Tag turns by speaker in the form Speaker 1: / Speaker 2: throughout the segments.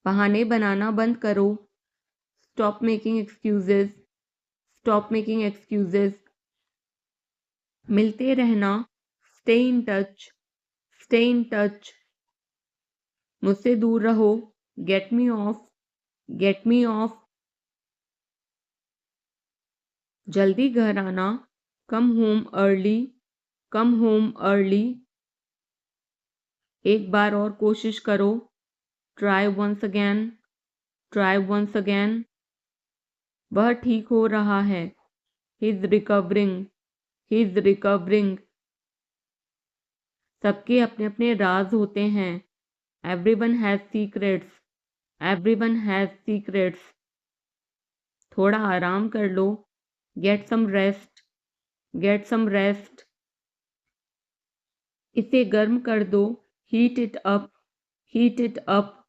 Speaker 1: बहाने बनाना बंद करो। Stop making excuses. Stop making excuses. मिलते रहना। Stay in touch. Stay in touch. मुझसे दूर रहो। Get me off. Get me off. जल्दी घर आना। Come home early. Come home early. एक बार और कोशिश करो। Try once again. Try once again. वह ठीक हो रहा है। He is recovering. He is recovering. सबके अपने अपने राज होते हैं। Everyone has secrets. Everyone has secrets. थोड़ा आराम कर लो। Get some rest. Get some rest. इसे गर्म कर दो। Heat it up. Heat it up.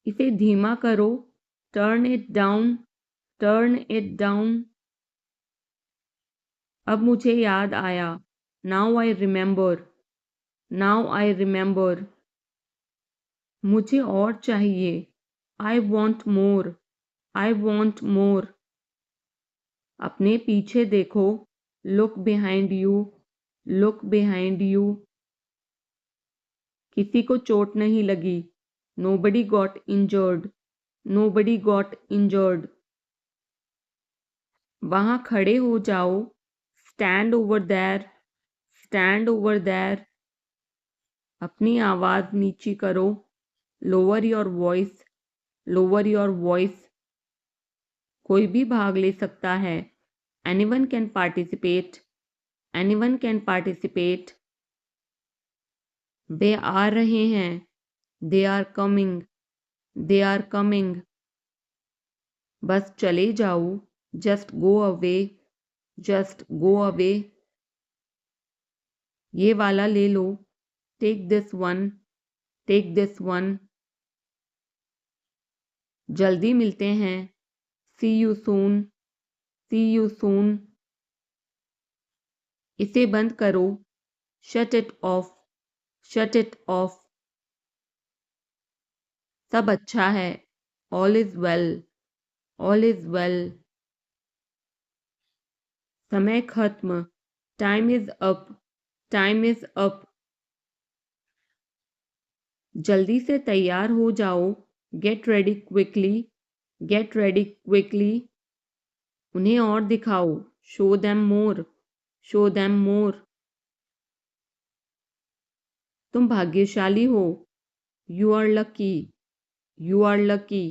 Speaker 1: इसे धीमा करो। Turn it down. Turn it down. अब मुझे याद आया। Now I remember. Now I remember. मुझे और चाहिए। I want more. I want more. अपने पीछे देखो। Look behind you. Look behind you. किसी को चोट नहीं लगी। Nobody got injured. Nobody got injured. वहां खड़े हो जाओ। Stand over there. Stand over there. अपनी आवाज नीची करो। Lower your voice. Lower your voice. कोई भी भाग ले सकता है। Anyone can participate. Anyone can participate. वे आ रहे हैं। They are coming. They are coming. बस चले जाओ। Just go away. Just go away. ये वाला ले लो। Take this one. Take this one. जल्दी मिलते हैं। See you soon. See you soon. इसे बंद करो। Shut it off. Shut it off. सब अच्छा है। All is well. All is well. समय खत्म। Time is up. Time is up. जल्दी से तैयार हो जाओ। Get ready quickly. Get ready quickly. उन्हें और दिखाओ। Show them more. Show them more. तुम भाग्यशाली हो। You are lucky. You are lucky.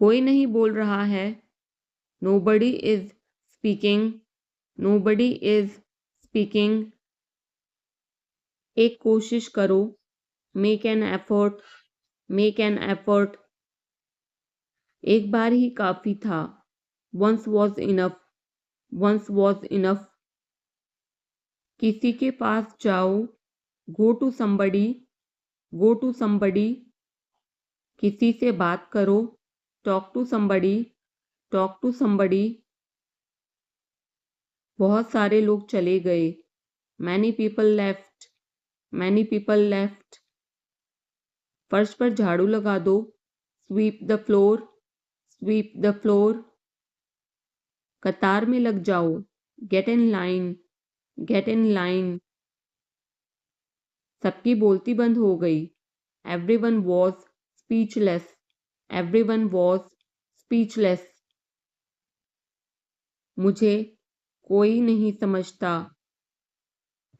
Speaker 1: कोई नहीं बोल रहा है। Nobody is speaking. Nobody is speaking. एक कोशिश करो। Make an effort. Make an effort. एक बार ही काफी था। Once was enough. Once was enough. किसी के पास जाओ। Go to somebody. Go to somebody. किसी से बात करो। Talk to somebody. Talk to somebody. बहुत सारे लोग चले गए। Many people left. Many people left. फर्श पर झाड़ू लगा दो। Sweep the floor. Sweep the floor. कतार में लग जाओ। Get in line. Get in line. सबकी बोलती बंद हो गई। Everyone was speechless. Everyone was speechless. मुझे कोई नहीं समझता।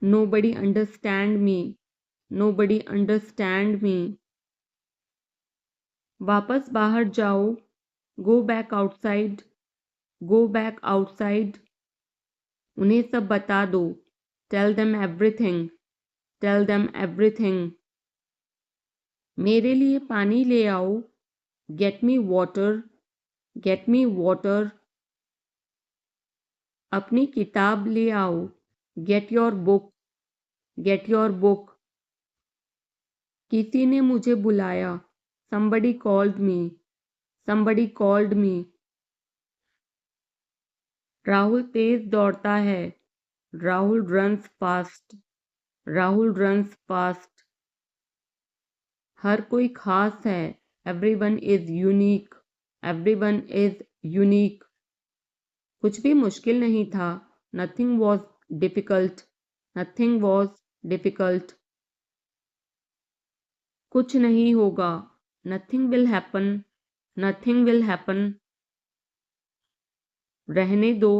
Speaker 1: Nobody understand me. Nobody understand me. वापस बाहर जाओ। Go back outside. Go back outside. उन्हें सब बता दो। Tell them everything. Tell them everything. मेरे लिए पानी ले आओ। Get me water. Get me water. अपनी किताब ले आओ। Get your book. Get your book. किसी ने मुझे बुलाया। somebody called me। somebody called me। Rahul तेज दौड़ता है। Rahul runs fast. Rahul runs fast. हर कोई खास है। Everyone is unique. Everyone is unique. कुछ भी मुश्किल नहीं था। Nothing was difficult. Nothing was difficult. कुछ नहीं होगा। Nothing will happen. Nothing will happen. रहने दो।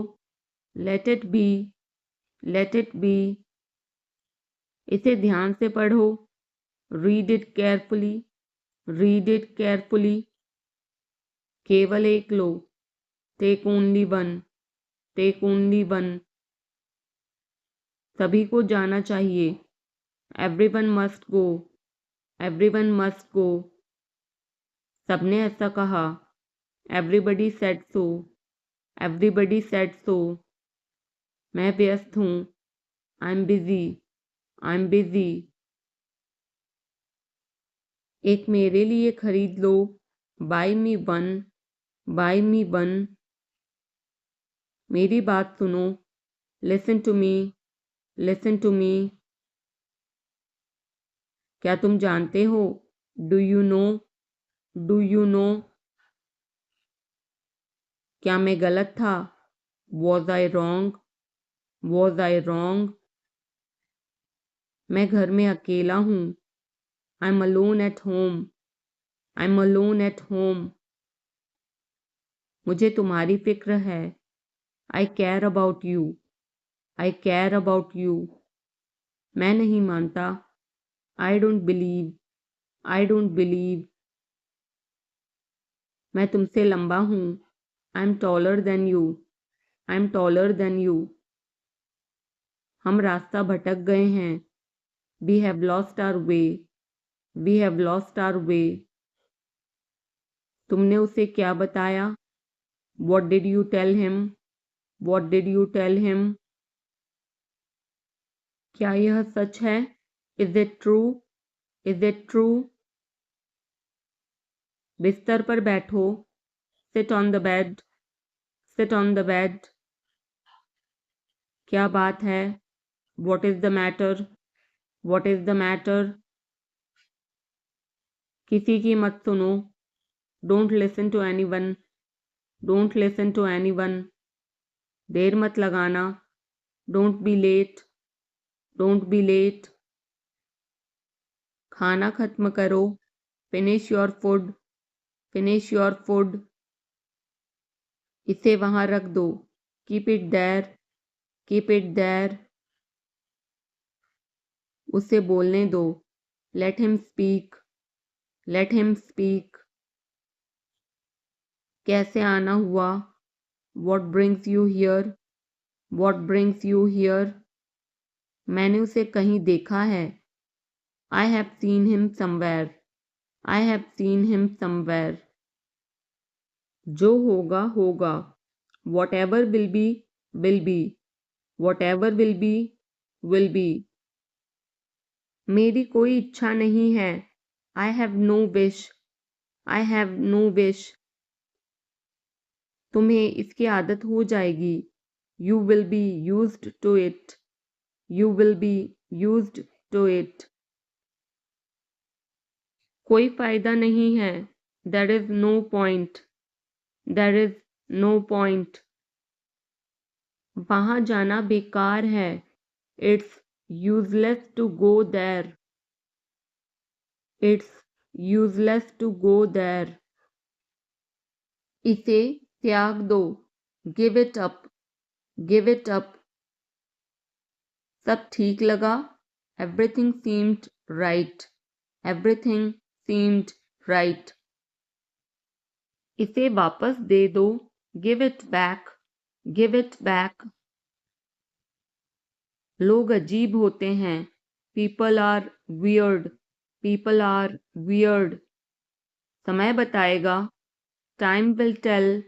Speaker 1: Let it be. Let it be. इसे ध्यान से पढ़ो। Read it carefully. Read it carefully. केवल एक लो। Take only one. Take only one. सभी को जाना चाहिए। Everyone must go. Everyone must go. सबने ऐसा कहा। Everybody said so. Everybody said so. मैं व्यस्त हूँ। I am busy. I am busy. एक मेरे लिए खरीद लो। Buy me one. Buy me one. मेरी बात सुनो। Listen to me. Listen to me. क्या तुम जानते हो? Do you know? Do you know? क्या मैं गलत था? Was I wrong? Was I wrong? मैं घर में अकेला हूँ। I am alone at home. I am alone at home. मुझे तुम्हारी फिक्र है। I care about you. I care about you. मैं नहीं मानता। I don't believe. I don't believe. मैं तुमसे लंबा हूँ। I am taller than you. I am taller than you. हम रास्ता भटक गए हैं। We have lost our way. We have lost our way. तुमने उसे क्या बताया? What did you tell him? What did you tell him? क्या यह सच है? Is it true? Is it true? बिस्तर पर बैठो। Sit on the bed. Sit on the bed. क्या बात है? What is the matter? What is the matter? किसी की मत सुनो। Don't listen to anyone. Don't listen to anyone. देर मत लगाना। Don't be late. Don't be late. खाना खत्म करो। Finish your food. Finish your food. इसे वहां रख दो। Keep it there. Keep it there. उसे बोलने दो। Let him speak. Let him speak. कैसे आना हुआ? What brings you here? What brings you here? मैंने उसे कहीं देखा है। I have seen him somewhere. I have seen him somewhere. जो होगा होगा। Whatever will be will be. Whatever will be will be. मेरी कोई इच्छा नहीं है। I have no wish. I have no wish. तुम्हें इसकी आदत हो जाएगी। You will be used to it. You will be used to it. कोई फायदा नहीं है। There is no point. There is no point. वहां जाना बेकार है। It's useless to go there. It's useless to go there. इसे त्याग दो। Give it up. Give it up. सब ठीक लगा। Everything seemed right. Everything seemed right. इसे वापस दे दो। Give it back. Give it back. लोग अजीब होते हैं। People are weird. People are weird. समय बताएगा। Time will tell.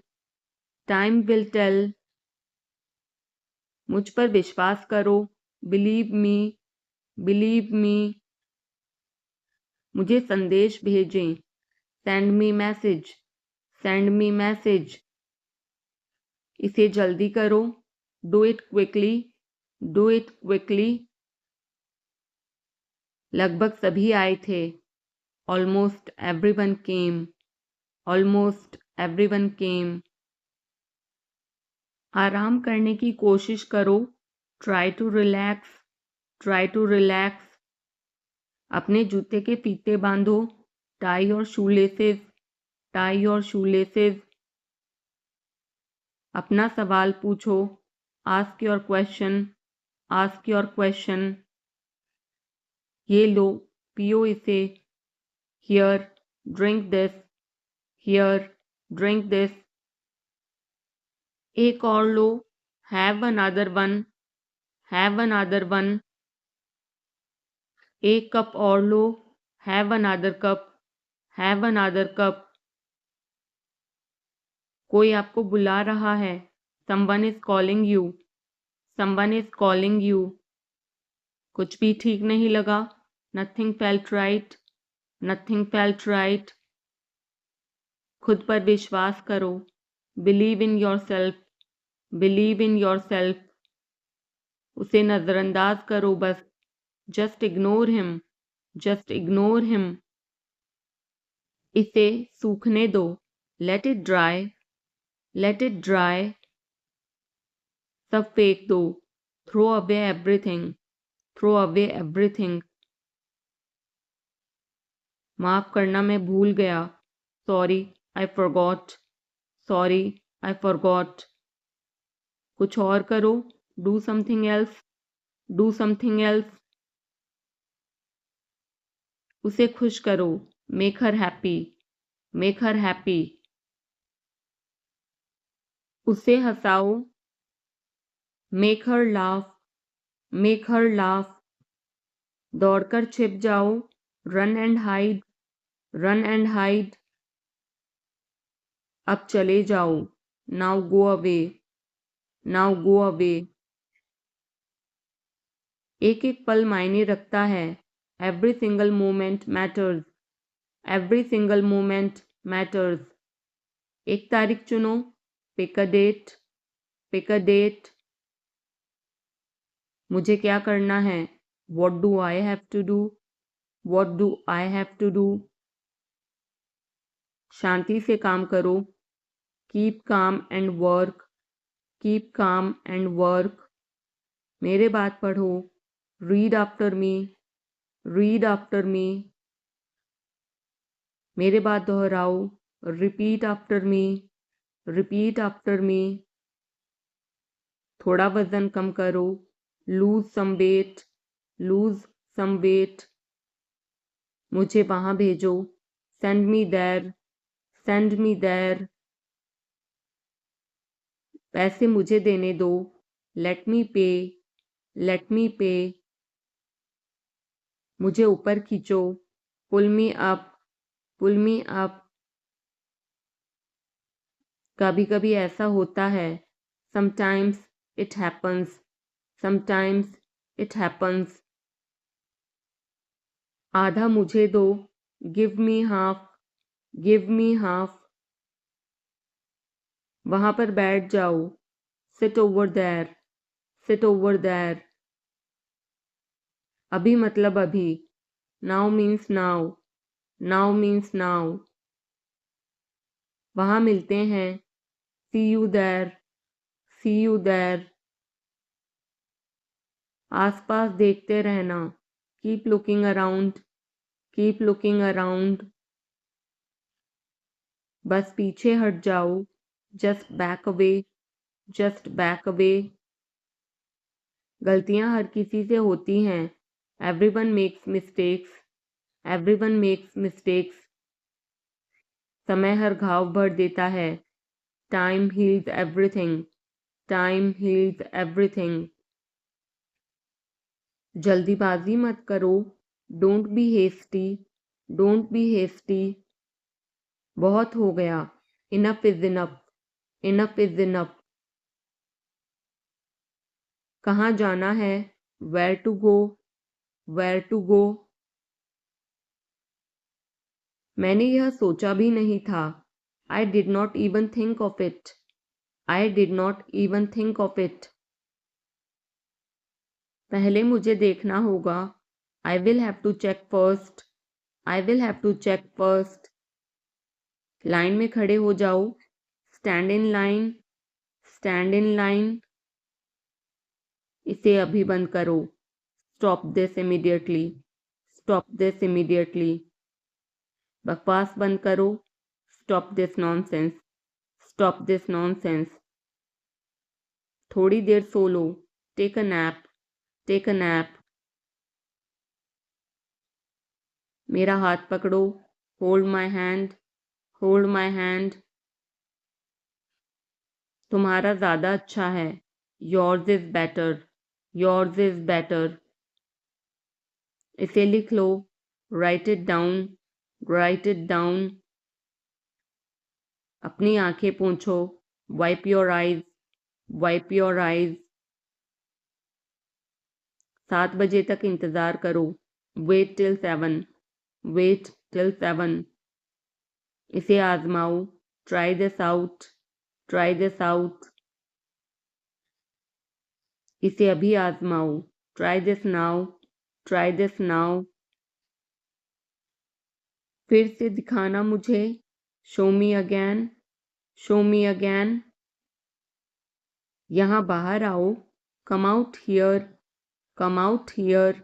Speaker 1: Time will tell. मुझ पर विश्वास करो। Believe me. Believe me. मुझे संदेश भेजें। Send me message. Send me message. इसे जल्दी करो। Do it quickly. Do it quickly. लगभग सभी आए थे। Almost everyone came. Almost everyone came. आराम करने की कोशिश करो. Try to relax. Try to relax. अपने जूते के फीते बांधो. Tie your shoelaces. Tie your shoelaces. अपना सवाल पूछो. Ask your question. Ask your question. ये लो, पियो इसे. Here, drink this. Here, drink this. एक और लो. Have another one. Have another one. एक कप और लो. Have another cup. Have another cup. कोई आपको बुला रहा है. Someone is calling you. Someone is calling you. कुछ भी ठीक नहीं लगा. Nothing felt right. Nothing felt right. खुद पर विश्वास करो. Believe in yourself. Believe in yourself. उसे नजरअंदाज करो बस. Just ignore him. Just ignore him. इसे सूखने दो. Let it dry. Let it dry. सब फेंक दो. Throw away everything. Throw away everything. माफ करना मैं भूल गया. Sorry, I forgot. Sorry, I forgot. कुछ और करो. Do something else. Do something else. उसे खुश करो. Make her happy. Make her happy. उसे हंसाओ. Make her laugh. Make her laugh. दौड़कर छिप जाओ. Run and hide. Run and hide. अब चले जाओ. Now go away. Now go away. एक एक पल मायने रखता है. Every single moment matters. Every single moment matters. एक तारीख चुनो. Pick a date. Pick a date. मुझे क्या करना है. What do I have to do? What do I have to do? शांति से काम करो. Keep calm and work. Keep calm and work. मेरे बात पढ़ो. Read after me. Read after me. मेरे बात दोहराओ. Repeat after me. Repeat after me. थोड़ा वजन कम करो. Lose some weight. Lose some weight. मुझे वहां भेजो. Send me there. Send me there. पैसे मुझे देने दो. Let me pay. Let me pay. मुझे ऊपर खींचो. Pull me up. Pull me up. कभी कभी ऐसा होता है. Sometimes it happens. Sometimes it happens. आधा मुझे दो. Give me half. Give me half. वहां पर बैठ जाओ. Sit over there. Sit over there. अभी मतलब अभी. Now means now. Now means now. वहां मिलते हैं. See you there. See you there. आसपास देखते रहना. Keep looking around. Keep looking around. बस पीछे हट जाओ. Just back away. Just back away. गलतियां हर किसी से होती हैं. Everyone makes mistakes. Everyone makes mistakes. समय हर घाव भर देता है. Time heals everything. Time heals everything. जल्दीबाजी मत करो. Don't be hasty. Don't be hasty. बहुत हो गया. Enough is enough. Enough is enough. कहाँ जाना है. Where to go. Where to go. मैंने यह सोचा भी नहीं था. I did not even think of it. I did not even think of it. पहले मुझे देखना होगा. I will have to check first. I will have to check first. Line में खड़े हो जाओ. Stand in line. Stand in line. इसे अभी बंद करो. Stop this immediately. Stop this immediately. बकवास बंद करो. Stop this nonsense. Stop this nonsense. थोड़ी देर सो लो. Take a nap. Take a nap. मेरा हाथ पकड़ो. Hold my hand. Hold my hand. तुम्हारा ज़्यादा अच्छा है. Yours is better. Yours is better. इसे लिख लो. Write it down. Write it down. अपनी आंखें पोंछो. Wipe your eyes. Wipe your eyes. 7 बजे तक इंतज़ार करो. Wait till 7. Wait till 7. इसे आजमाओ. Try this out. Try this out. इसे अभी आजमाओ. Try this now. Try this now. फिर से दिखाना मुझे. Show me again. Show me again. यहाँ बाहर आओ. Come out here. Come out here.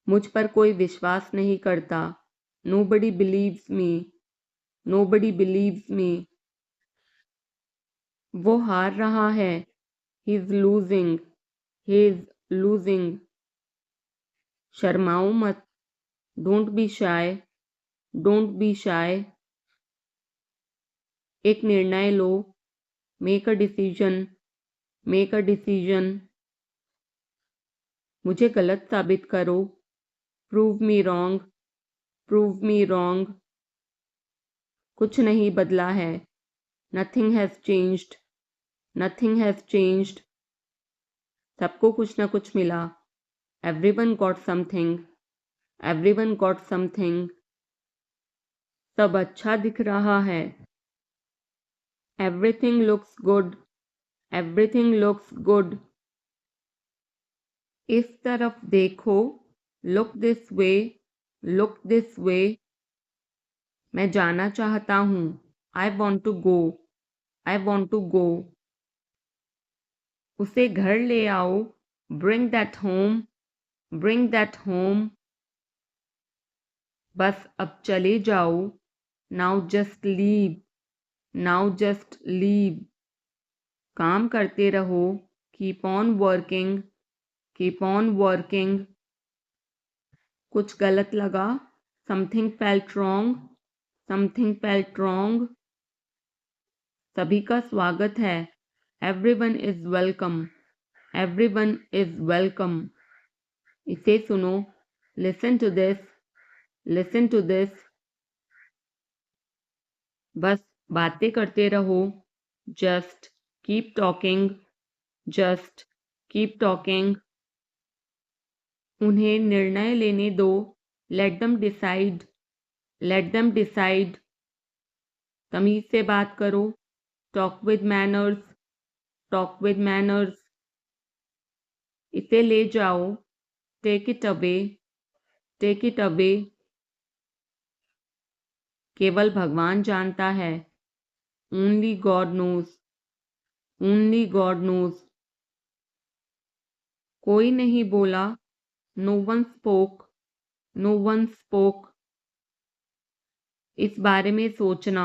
Speaker 1: मुझ पर कोई विश्वास नहीं करता. Nobody believes me. Nobody believes me. वो हार रहा है. He is losing. He is losing. शर्माओ मत. Don't be shy. Don't be shy. एक निर्णय लो. Make a decision. Make a decision. मुझे गलत साबित करो. Prove me wrong. Prove me wrong. कुछ नहीं बदला है. Nothing has changed. Nothing has changed. सबको कुछ ना कुछ मिला. Everyone got something. Everyone got something. सब अच्छा दिख रहा है. Everything looks good. Everything looks good. इस तरफ देखो. Look this way. Look this way. मैं जाना चाहता हूँ. I want to go. I want to go. उसे घर ले आओ. Bring that home. Bring that home. बस अब चले जाओ. Now just leave. Now just leave. काम करते रहो. Keep on working. Keep on working. कुछ गलत लगा. Something felt wrong. Something felt wrong. सभी का स्वागत है. Everyone is welcome. Everyone is welcome. इसे सुनो. Listen to this. Listen to this. बस बातें करते रहो. Just keep talking. Just keep talking. उन्हें निर्णय लेने दो. Let them decide. Let them decide. तमीज से बात करो. Talk with manners. Talk with manners. इसे ले जाओ. Take it away. Take it away. केवल भगवान जानता है. Only God knows. Only God knows. कोई नहीं बोला. No one spoke. No one spoke. इस बारे में सोचना.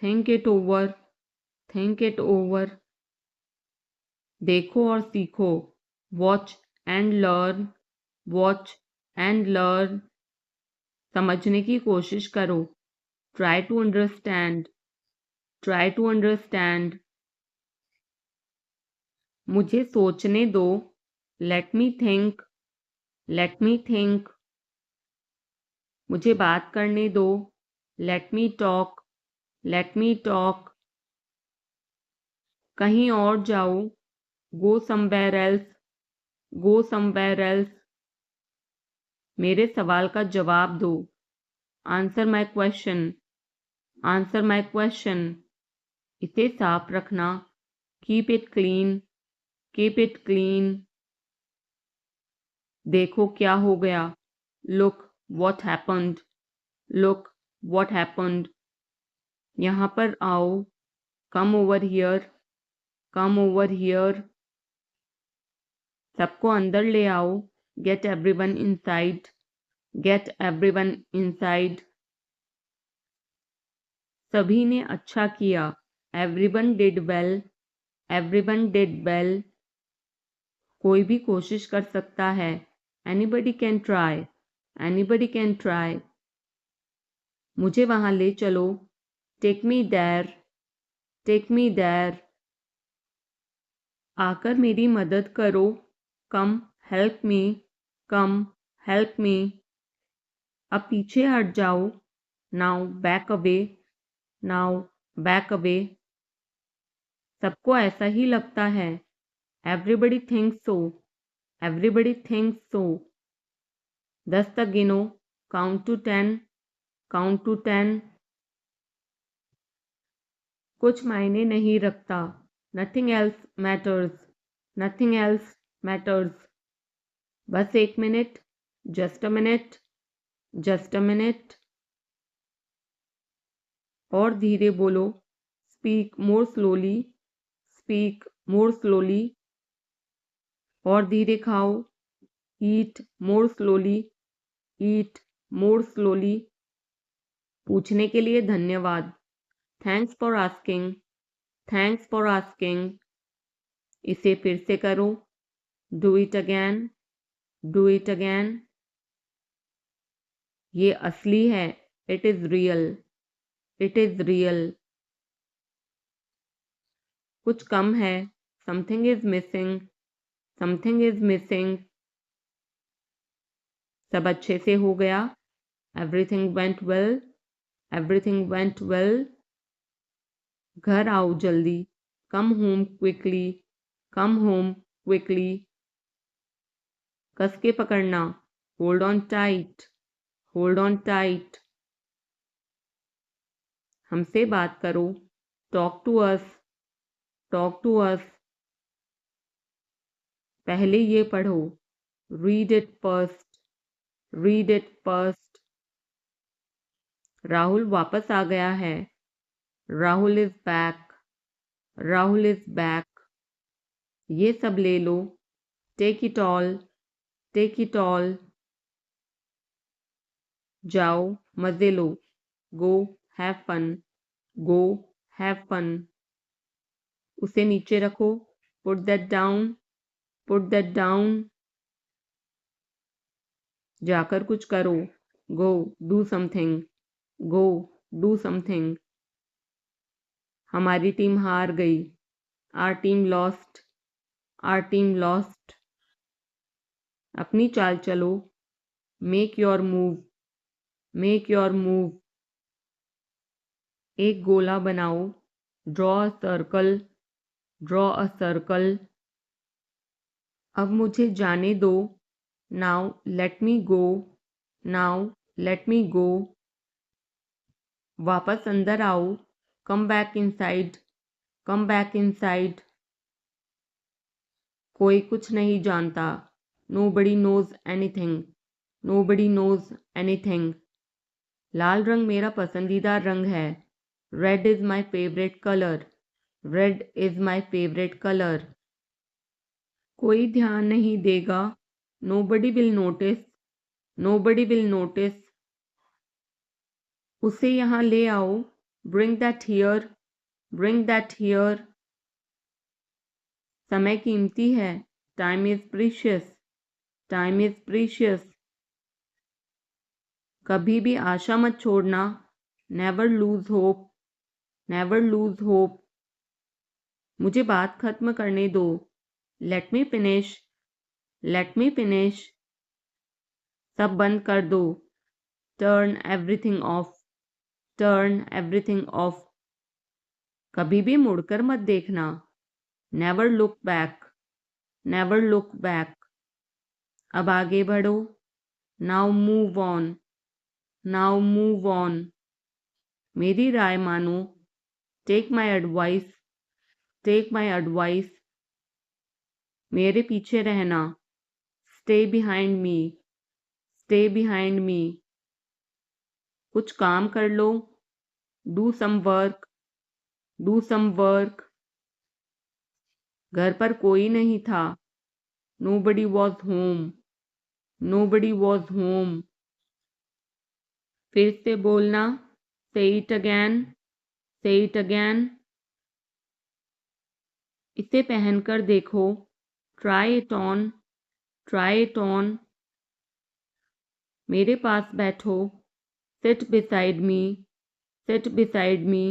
Speaker 1: Think it over. Think it over. देखो और सीखो. Watch and learn. Watch and learn. समझने की कोशिश करो. Try to understand. Try to understand. मुझे सोचने दो. Let me think. Let me think. मुझे बात करने दो. Let me talk. Let me talk. कहीं और जाओ. Go somewhere else. Go somewhere else. मेरे सवाल का जवाब दो. Answer my question. Answer my question. इसे साफ रखना. Keep it clean. Keep it clean. देखो क्या हो गया. Look what happened. Look what happened. यहाँ पर आओ. Come over here. Come over here. सबको अंदर ले आओ. Get everyone inside. Get everyone inside. सभी ने अच्छा किया. Everyone did well. Everyone did well. कोई भी कोशिश कर सकता है. Anybody can try. Anybody can try. मुझे वहां ले चलो. Take me there. Take me there. आकर मेरी मदद करो. Come help me. Come help me. अब पीछे हट जाओ. Now back away. Now back away. सबको ऐसा ही लगता है. Everybody thinks so. Everybody thinks so. 10 तक गिनो. Count to 10. Count to 10. कुछ मायने नहीं रखता. Nothing else matters. Nothing else matters. बस 1 minute. Just a minute. Just a minute. और धीरे बोलो. Speak more slowly. Speak more slowly. और धीरे खाओ. Eat more slowly. Eat more slowly. पूछने के लिए धन्यवाद. Thanks for asking. Thanks for asking. इसे फिर से करो. Do it again. Do it again. ये असली है. It is real. It is real. कुछ कम है. Something is missing. Something is missing. सब अच्छे से हो गया. Everything went well. Everything went well. घर आओ जल्दी. Come home quickly. Come home quickly. कस के पकड़ना. Hold on tight. Hold on tight. हमसे बात करो. Talk to us. Talk to us. पहले ये पढ़ो. Read it first. Read it first. Rahul वापस आ गया है. Rahul is back. Rahul is back. ये सब ले लो. Take it all. Take it all. जाओ मजे लो. Go have fun. Go have fun. उसे नीचे रखो. Put that down. Put that down. जाकर कुछ करो. Go do something. Go do something. हमारी टीम हार गई. Our team lost. Our team lost. अपनी चाल चलो. Make your move. Make your move. एक गोला बनाओ. Draw a circle. Draw a circle. अब मुझे जाने दो. Now let me go. Now let me go. वापस अंदर आओ. Come back inside. Come back inside. कोई कुछ नहीं जानता. Nobody knows anything. Nobody knows anything. लाल रंग मेरा पसंदीदा रंग है. Red is my favorite color. Red is my favorite color. कोई ध्यान नहीं देगा. Nobody will notice. Nobody will notice. उसे यहाँ ले आओ. Bring that here. Bring that here. समय कीमती है. Time is precious. Time is precious. कभी भी आशा मत छोड़ना. Never lose hope. Never lose hope. मुझे बात खत्म करने दो. Let me finish. Let me finish. सब बंद कर दो. Turn everything off. Turn everything off. कभी भी मुड़कर मत देखना. Never look back. Never look back. अब आगे बढ़ो. Now move on. Now move on. मेरी राय मानो. Take my advice. Take my advice. मेरे पीछे रहना. Stay behind me. stay behind me. कुछ काम कर लो, do some work, do some work. घर पर कोई नहीं था, nobody was home, nobody was home. फिर से बोलना, say it again, say it again. इसे पहनकर देखो, try it on, try it on. मेरे पास बैठो, sit beside me, sit beside me.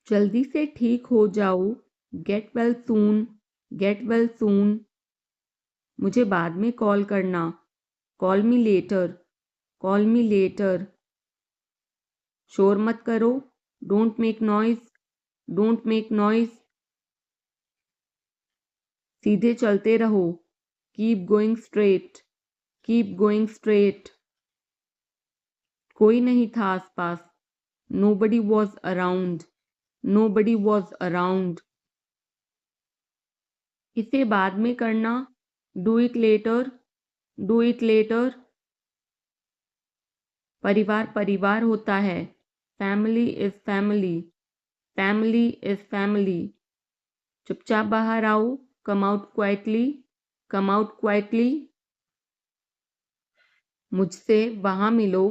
Speaker 1: जल्दी से ठीक हो जाओ, get well soon, get well soon. मुझे बाद में कॉल करना, call me later, call me later. शोर मत करो, don't make noise, don't make noise. सीधे चलते रहो, keep going straight, keep going straight. कोई नहीं था आसपास, nobody was around, nobody was around. इसे बाद में करना, do it later, do it later. परिवार परिवार होता है, family is family, family is family. चुपचाप बाहर आओ, come out quietly, come out quietly. मुझसे वहाँ मिलो,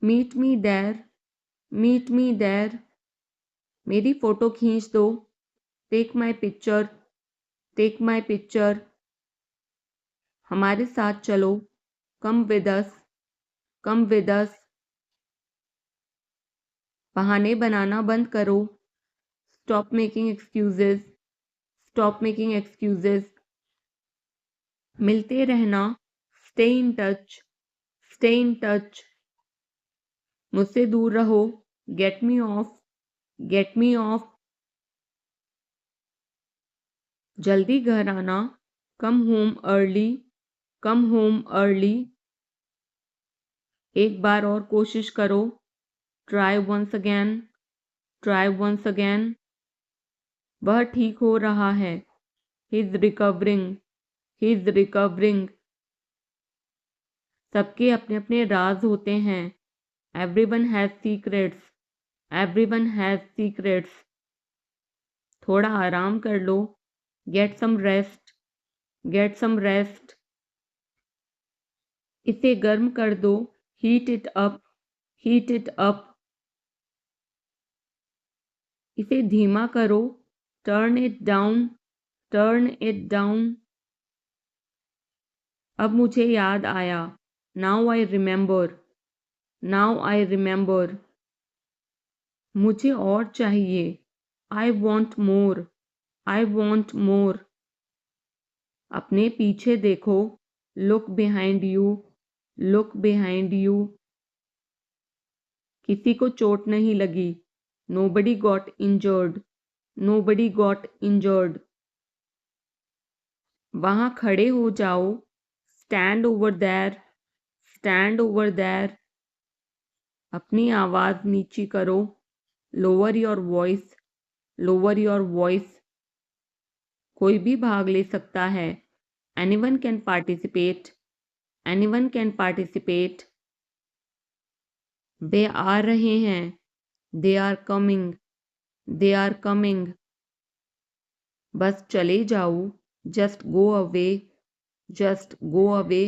Speaker 1: meet me there, meet me there. मेरी फोटो खींच दो, take my picture, take my picture. हमारे साथ चलो, come with us, come with us. बहाने बनाना बंद करो, stop making excuses, stop making excuses. मिलते रहना, stay in touch, stay in touch. मुझसे दूर रहो, get me off, get me off. जल्दी घर आना, come home early, come home early. एक बार और कोशिश करो, try once again, try once again. वह ठीक हो रहा है, he's recovering, he's recovering. सबके अपने अपने राज होते हैं, everyone has secrets, everyone has secrets. थोड़ा आराम कर लो, get some rest, get some rest. इसे गर्म कर दो, heat it up, heat it up. इसे धीमा करो, turn it down, turn it down. अब मुझे याद आया, now I remember, now I remember. मुझे और चाहिए, I want more, I want more. अपने पीछे देखो, look behind you, look behind you. किसी को चोट नहीं लगी, nobody got injured, nobody got injured. वहाँ खड़े हो जाओ, stand over there, stand over there. अपनी आवाज नीची करो, lower your voice, lower your voice. कोई भी भाग ले सकता है, anyone can participate, anyone can participate. वे आ रहे हैं, they are coming, they are coming. बस चले जाओ, just go away, just go away.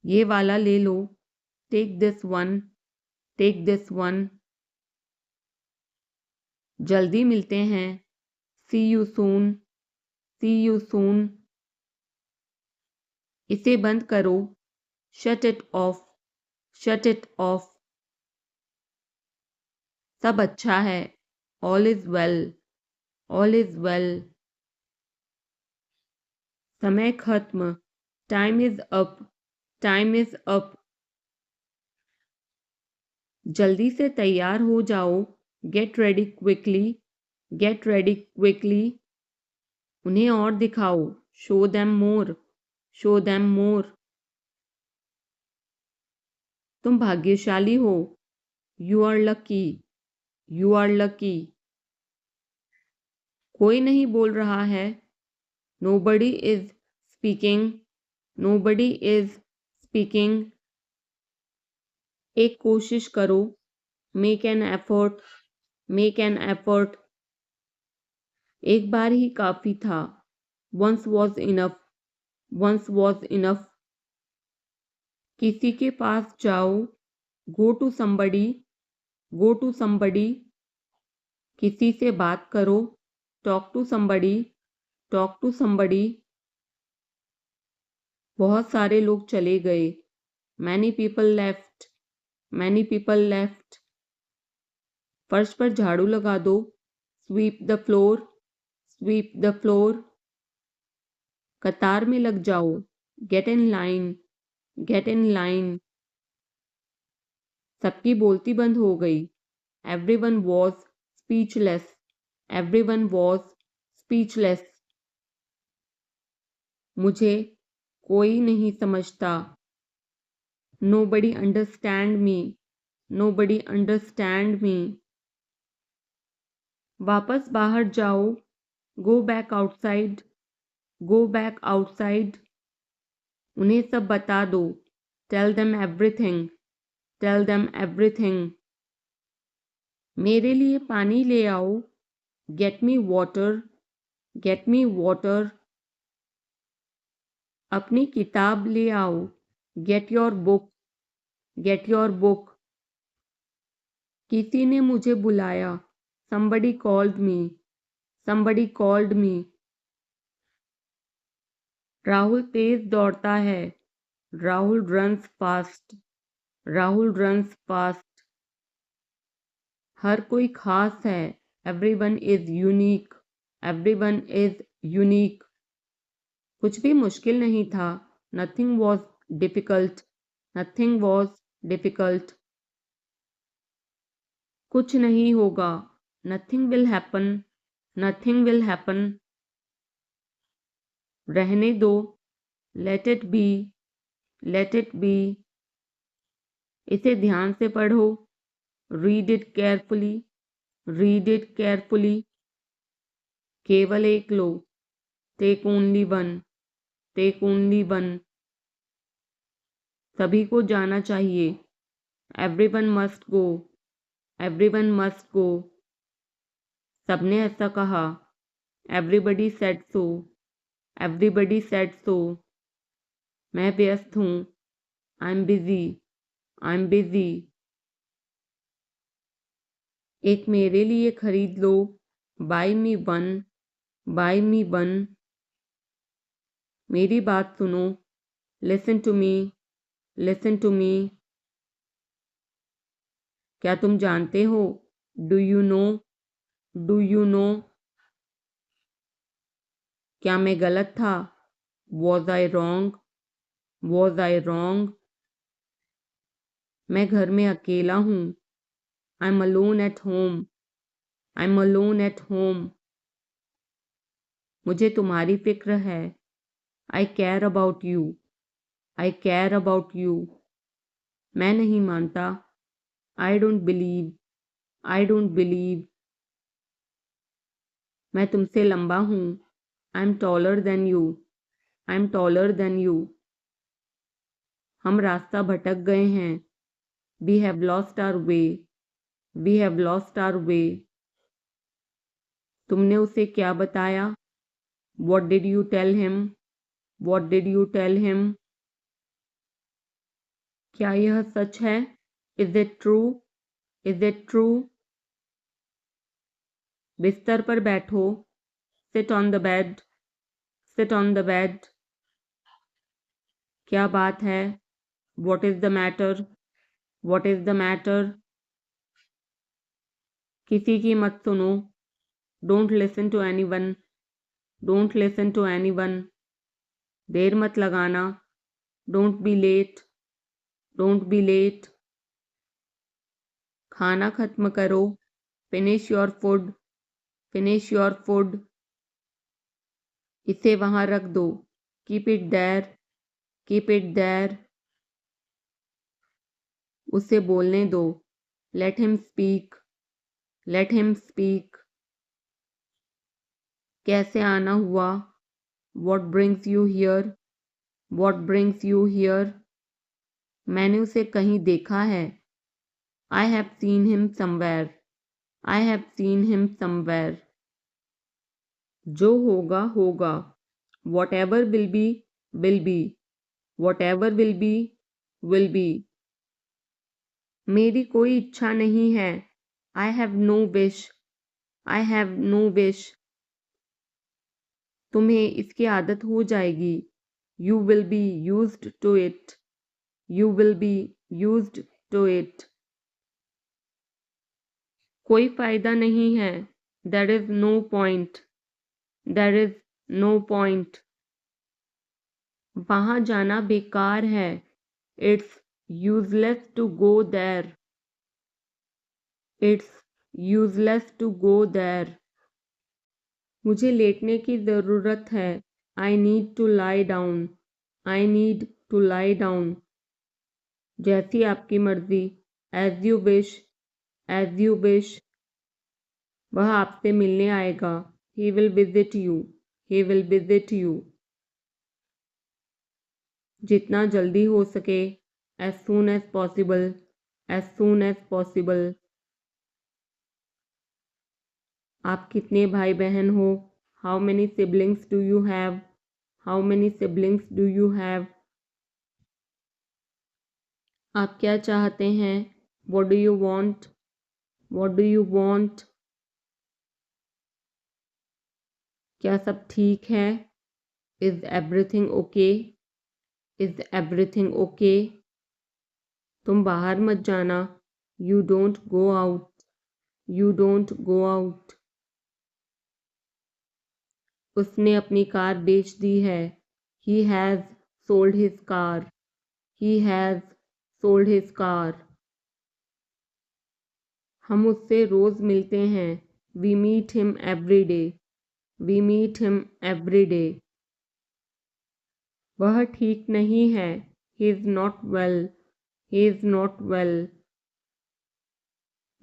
Speaker 1: ये वाला ले लो, take this one, take this one. जल्दी मिलते हैं, see you soon, see you soon. इसे बंद करो, shut it off, shut it off. सब अच्छा है, all is well, all is well. समय खत्म, time is up, time is up. जल्दी से तैयार हो जाओ, get ready quickly, get ready quickly. उन्हें और दिखाओ, show them more, show them more. तुम भाग्यशाली हो, you are lucky, you are lucky. कोई नहीं बोल रहा है, nobody is speaking, Nobody is speaking. एक कोशिश करो. Make an effort. Make an effort. एक बार ही काफी था. Once was enough. Once was enough. किसी के पास जाओ. Go to somebody. Go to somebody. किसी से बात करो. Talk to somebody. Talk to somebody. बहुत सारे लोग चले गए. Many people left. Many people left. फर्श पर झाड़ू लगा दो. Sweep the floor. Sweep the floor. कतार में लग जाओ. Get in line. Get in line. सबकी बोलती बंद हो गई. Everyone was speechless. Everyone was speechless. मुझे कोई नहीं समझता. Nobody understand me. Nobody understand me. वापस बाहर जाओ. Go back outside. Go back outside. उन्हें सब बता दो. Tell them everything. Tell them everything. मेरे लिए पानी ले आओ. Get me water. Get me water. अपनी किताब ले आओ. Get your book. Get your book. किसी ने मुझे बुलाया. Somebody called me. Somebody called me. Rahul तेज दौड़ता है. Rahul runs fast. Rahul runs fast. हर कोई खास है. Everyone is unique. Everyone is unique. कुछ भी मुश्किल नहीं था. Nothing was difficult. Nothing was difficult. कुछ नहीं होगा. Nothing will happen. Nothing will happen. रहने दो. Let it be. Let it be. इसे ध्यान से पढ़ो. Read it carefully. Read it carefully. केवल एक लो. Take only one. Take only one. सभी को जाना चाहिए. Everyone must go. Everyone must go. सबने ऐसा कहा. Everybody said so. Everybody said so. मैं व्यस्त हूँ. I'm busy. I'm busy. एक मेरे लिए खरीद लो. Buy me one. Buy me one. मेरी बात सुनो. Listen to me. Listen to me. क्या तुम जानते हो? Do you know? Do you know? क्या मैं गलत था? Was I wrong? Was I wrong? मैं घर में अकेला हूँ. I'm alone at home. I'm alone at home. मुझे तुम्हारी फिक्र है. I care about you. I care about you. मैं नहीं मानता. I don't believe. I don't believe. मैं तुमसे लंबा हूँ. I'm taller than you. I'm taller than you. हम रास्ता भटक गए हैं. We have lost our way. We have lost our way. तुमने उसे क्या बताया? What did you tell him? What did you tell him? क्या यह सच है? Is it true? Is it true? बिस्तर पर बैठो. Sit on the bed. Sit on the bed. क्या बात है? What is the matter? What is the matter? किसी की मत सुनो. Don't listen to anyone. Don't listen to anyone. देर मत लगाना. Don't be late. Don't be late. खाना खत्म करो. Finish your food. Finish your food. इसे वहां रख दो. Keep it there. Keep it there. उसे बोलने दो. Let him speak. Let him speak. कैसे आना हुआ? What brings you here? What brings you here? मैंने उसे कहीं देखा है। I have seen him somewhere. I have seen him somewhere. जो होगा होगा। Whatever will be will be. Whatever will be will be. मेरी कोई इच्छा नहीं है। I have no wish. I have no wish. तुम्हें इसकी आदत हो जाएगी। You will be used to it. You will be used to it. कोई फायदा नहीं है। There is no point. There is no point. वहाँ जाना बेकार है। It's useless to go there. It's useless to go there. मुझे लेटने की ज़रूरत है। I need to lie down. I need to lie down. जैसी आपकी मर्जी। As you wish. As you wish. वह आपसे मिलने आएगा। He will visit you. He will visit you. जितना जल्दी हो सके। As soon as possible. As soon as possible. आप कितने भाई बहन हो? How many siblings do you have? How many siblings do you have? आप क्या चाहते हैं? What do you want? What do you want? क्या सब ठीक है? Is everything okay? Is everything okay? तुम बाहर मत जाना। You don't go out. You don't go out. उसने अपनी कार बेच दी है। He has sold his car. He has sold his car. हम उससे रोज़ मिलते हैं। We meet him every day. We meet him every day. वह ठीक नहीं है। He is not well. He is not well.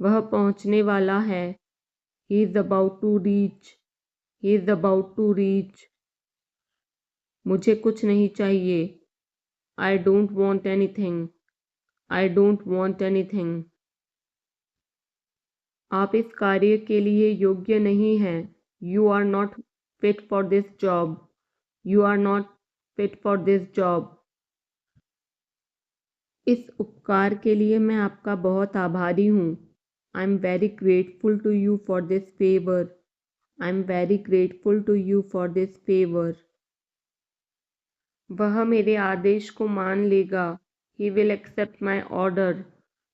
Speaker 1: वह पहुंचने वाला है। He is about to reach. He is about to reach. मुझे कुछ नहीं चाहिए। I don't want anything. I don't want anything. आप इस कार्य के लिए योग्य नहीं हैं। You are not fit for this job. You are not fit for this job. इस उपकार के लिए मैं आपका बहुत आभारी हूँ। I am very grateful to you for this favor. I am very grateful to you for this favor. वह मेरे आदेश को मान लेगा। He will accept my order.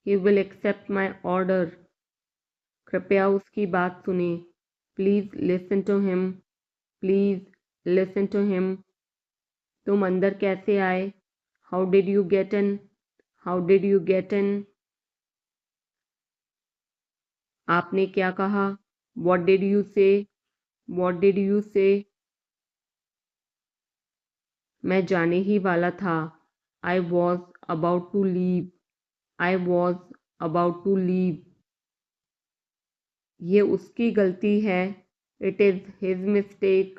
Speaker 1: He will accept my order. कृपया उसकी बात सुने। Please listen to him. Please listen to him. तुम अंदर कैसे आए? How did you get in? How did you get in? आपने क्या कहा? What did you say? What did you say? मैं जाने ही वाला था। I was about to leave. I was about to leave. ये उसकी गलती है। It is his mistake.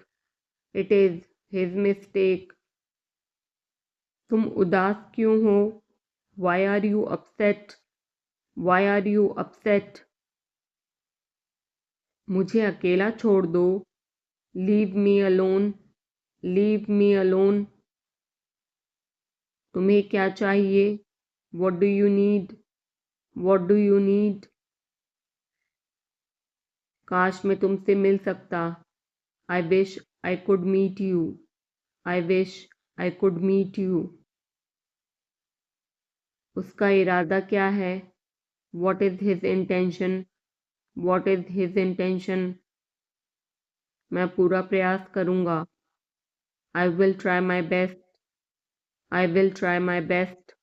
Speaker 1: It is his mistake. तुम उदास क्यों हो? Why are you upset? Why are you upset? मुझे अकेला छोड़ दो। Leave me alone. Leave me alone. तुम्हें क्या चाहिए? What do you need? What do you need? काश मैं तुमसे मिल सकता। I wish I could meet you. I wish I could meet you. उसका इरादा क्या है? What is his intention? What is his intention? मैं पूरा प्रयास करूँगा। I will try my best. I will try my best.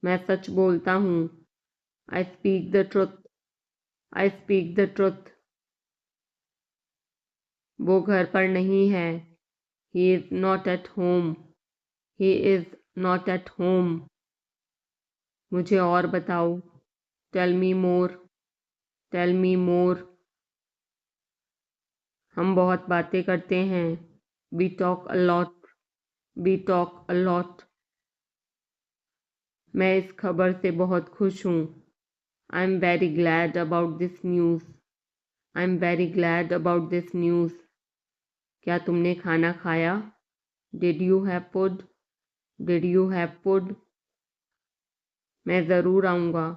Speaker 1: मैं सच बोलता हूँ। I speak the truth. I speak the truth. वो घर पर नहीं है। He is not at home. He is not at home. मुझे और बताओ। Tell me more. Tell me more. हम बहुत बातें करते हैं। We talk a lot. We talk a lot. मैं इस खबर से बहुत खुश हूँ. I'm very glad about this news. I'm very glad about this news. क्या तुमने खाना खाया? Did you have food? Did you have food? मैं ज़रूर आऊँगा.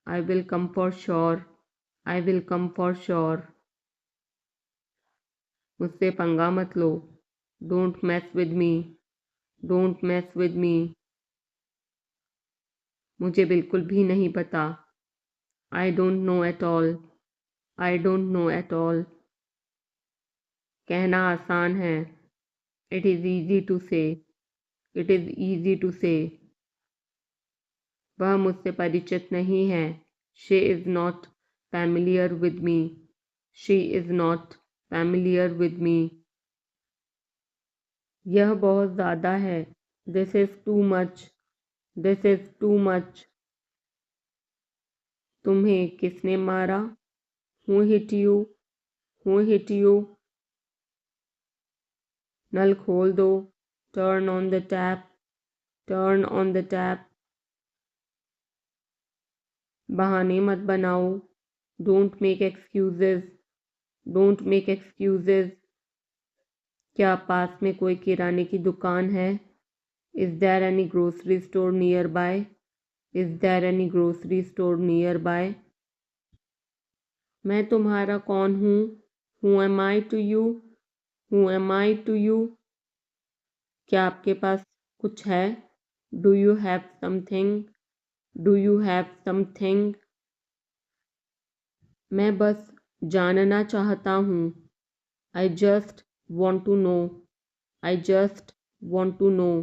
Speaker 1: I will come for sure. I will come for sure. मुझसे पंगा मत लो. Don't mess with me. Don't mess with me. मुझे बिल्कुल भी नहीं पता. I don't know at all. I don't know at all. कहना आसान है. It is easy to say. It is easy to say. वह मुझसे परिचित नहीं है. She is not familiar with me. She is not familiar with me. यह बहुत ज़्यादा है. This is too much. This is too much. तुम्हें किसने मारा? Who hit you? Who hit you? नल खोल दो. Turn on the tap. Turn on the tap. बहाने मत बनाओ. Don't make excuses. Don't make excuses. क्या पास में कोई किराने की दुकान है? Is there any grocery store nearby? Is there any grocery store nearby? मैं तुम्हारा कौन हूँ? Who am I to you? Who am I to you? क्या आपके पास कुछ है? Do you have something? Do you have something? मैं बस जानना चाहता हूँ. I just want to know. I just want to know.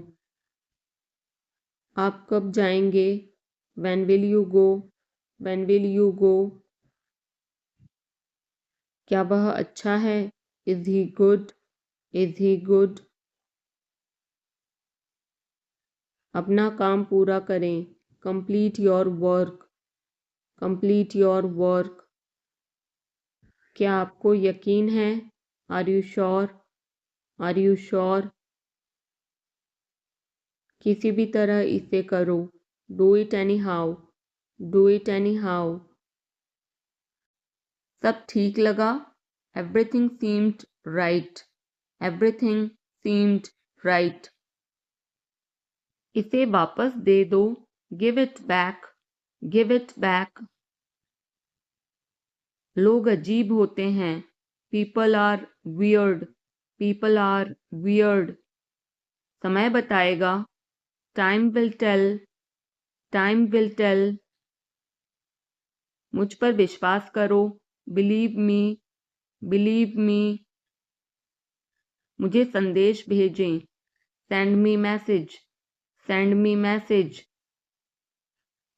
Speaker 1: आप कब जाएंगे? When will you go? When will you go? क्या वह अच्छा है? Is he good? Is he good? अपना काम पूरा करें. Complete your work. Complete your work. क्या आपको यकीन है? Are you sure? Are you sure? किसी भी तरह इसे करो. Do it anyhow. Do it anyhow. सब ठीक लगा? Everything seemed right. Everything seemed right. इसे वापस दे दो. Give it back. Give it back. लोग अजीब होते हैं. People are weird. People are weird. समय बताएगा. Time will tell. Time will tell. मुझ पर विश्वास करो. Believe me. Believe me. मुझे संदेश भेजें. Send me message. Send me message.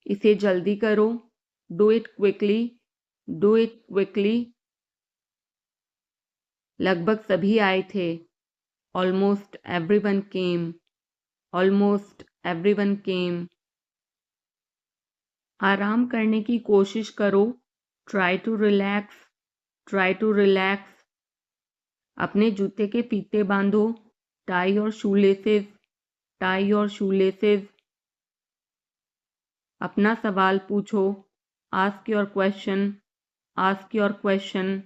Speaker 1: इसे जल्दी करो. Do it quickly. Do it quickly. लगभग सभी आए थे. Almost everyone came. Almost everyone came. आराम करने की कोशिश करो. Try to relax. Try to relax. अपने जूते के फीते बांधो. Tie your shoelaces. Tie your shoelaces. अपना सवाल पूछो. Ask your question. Ask your question.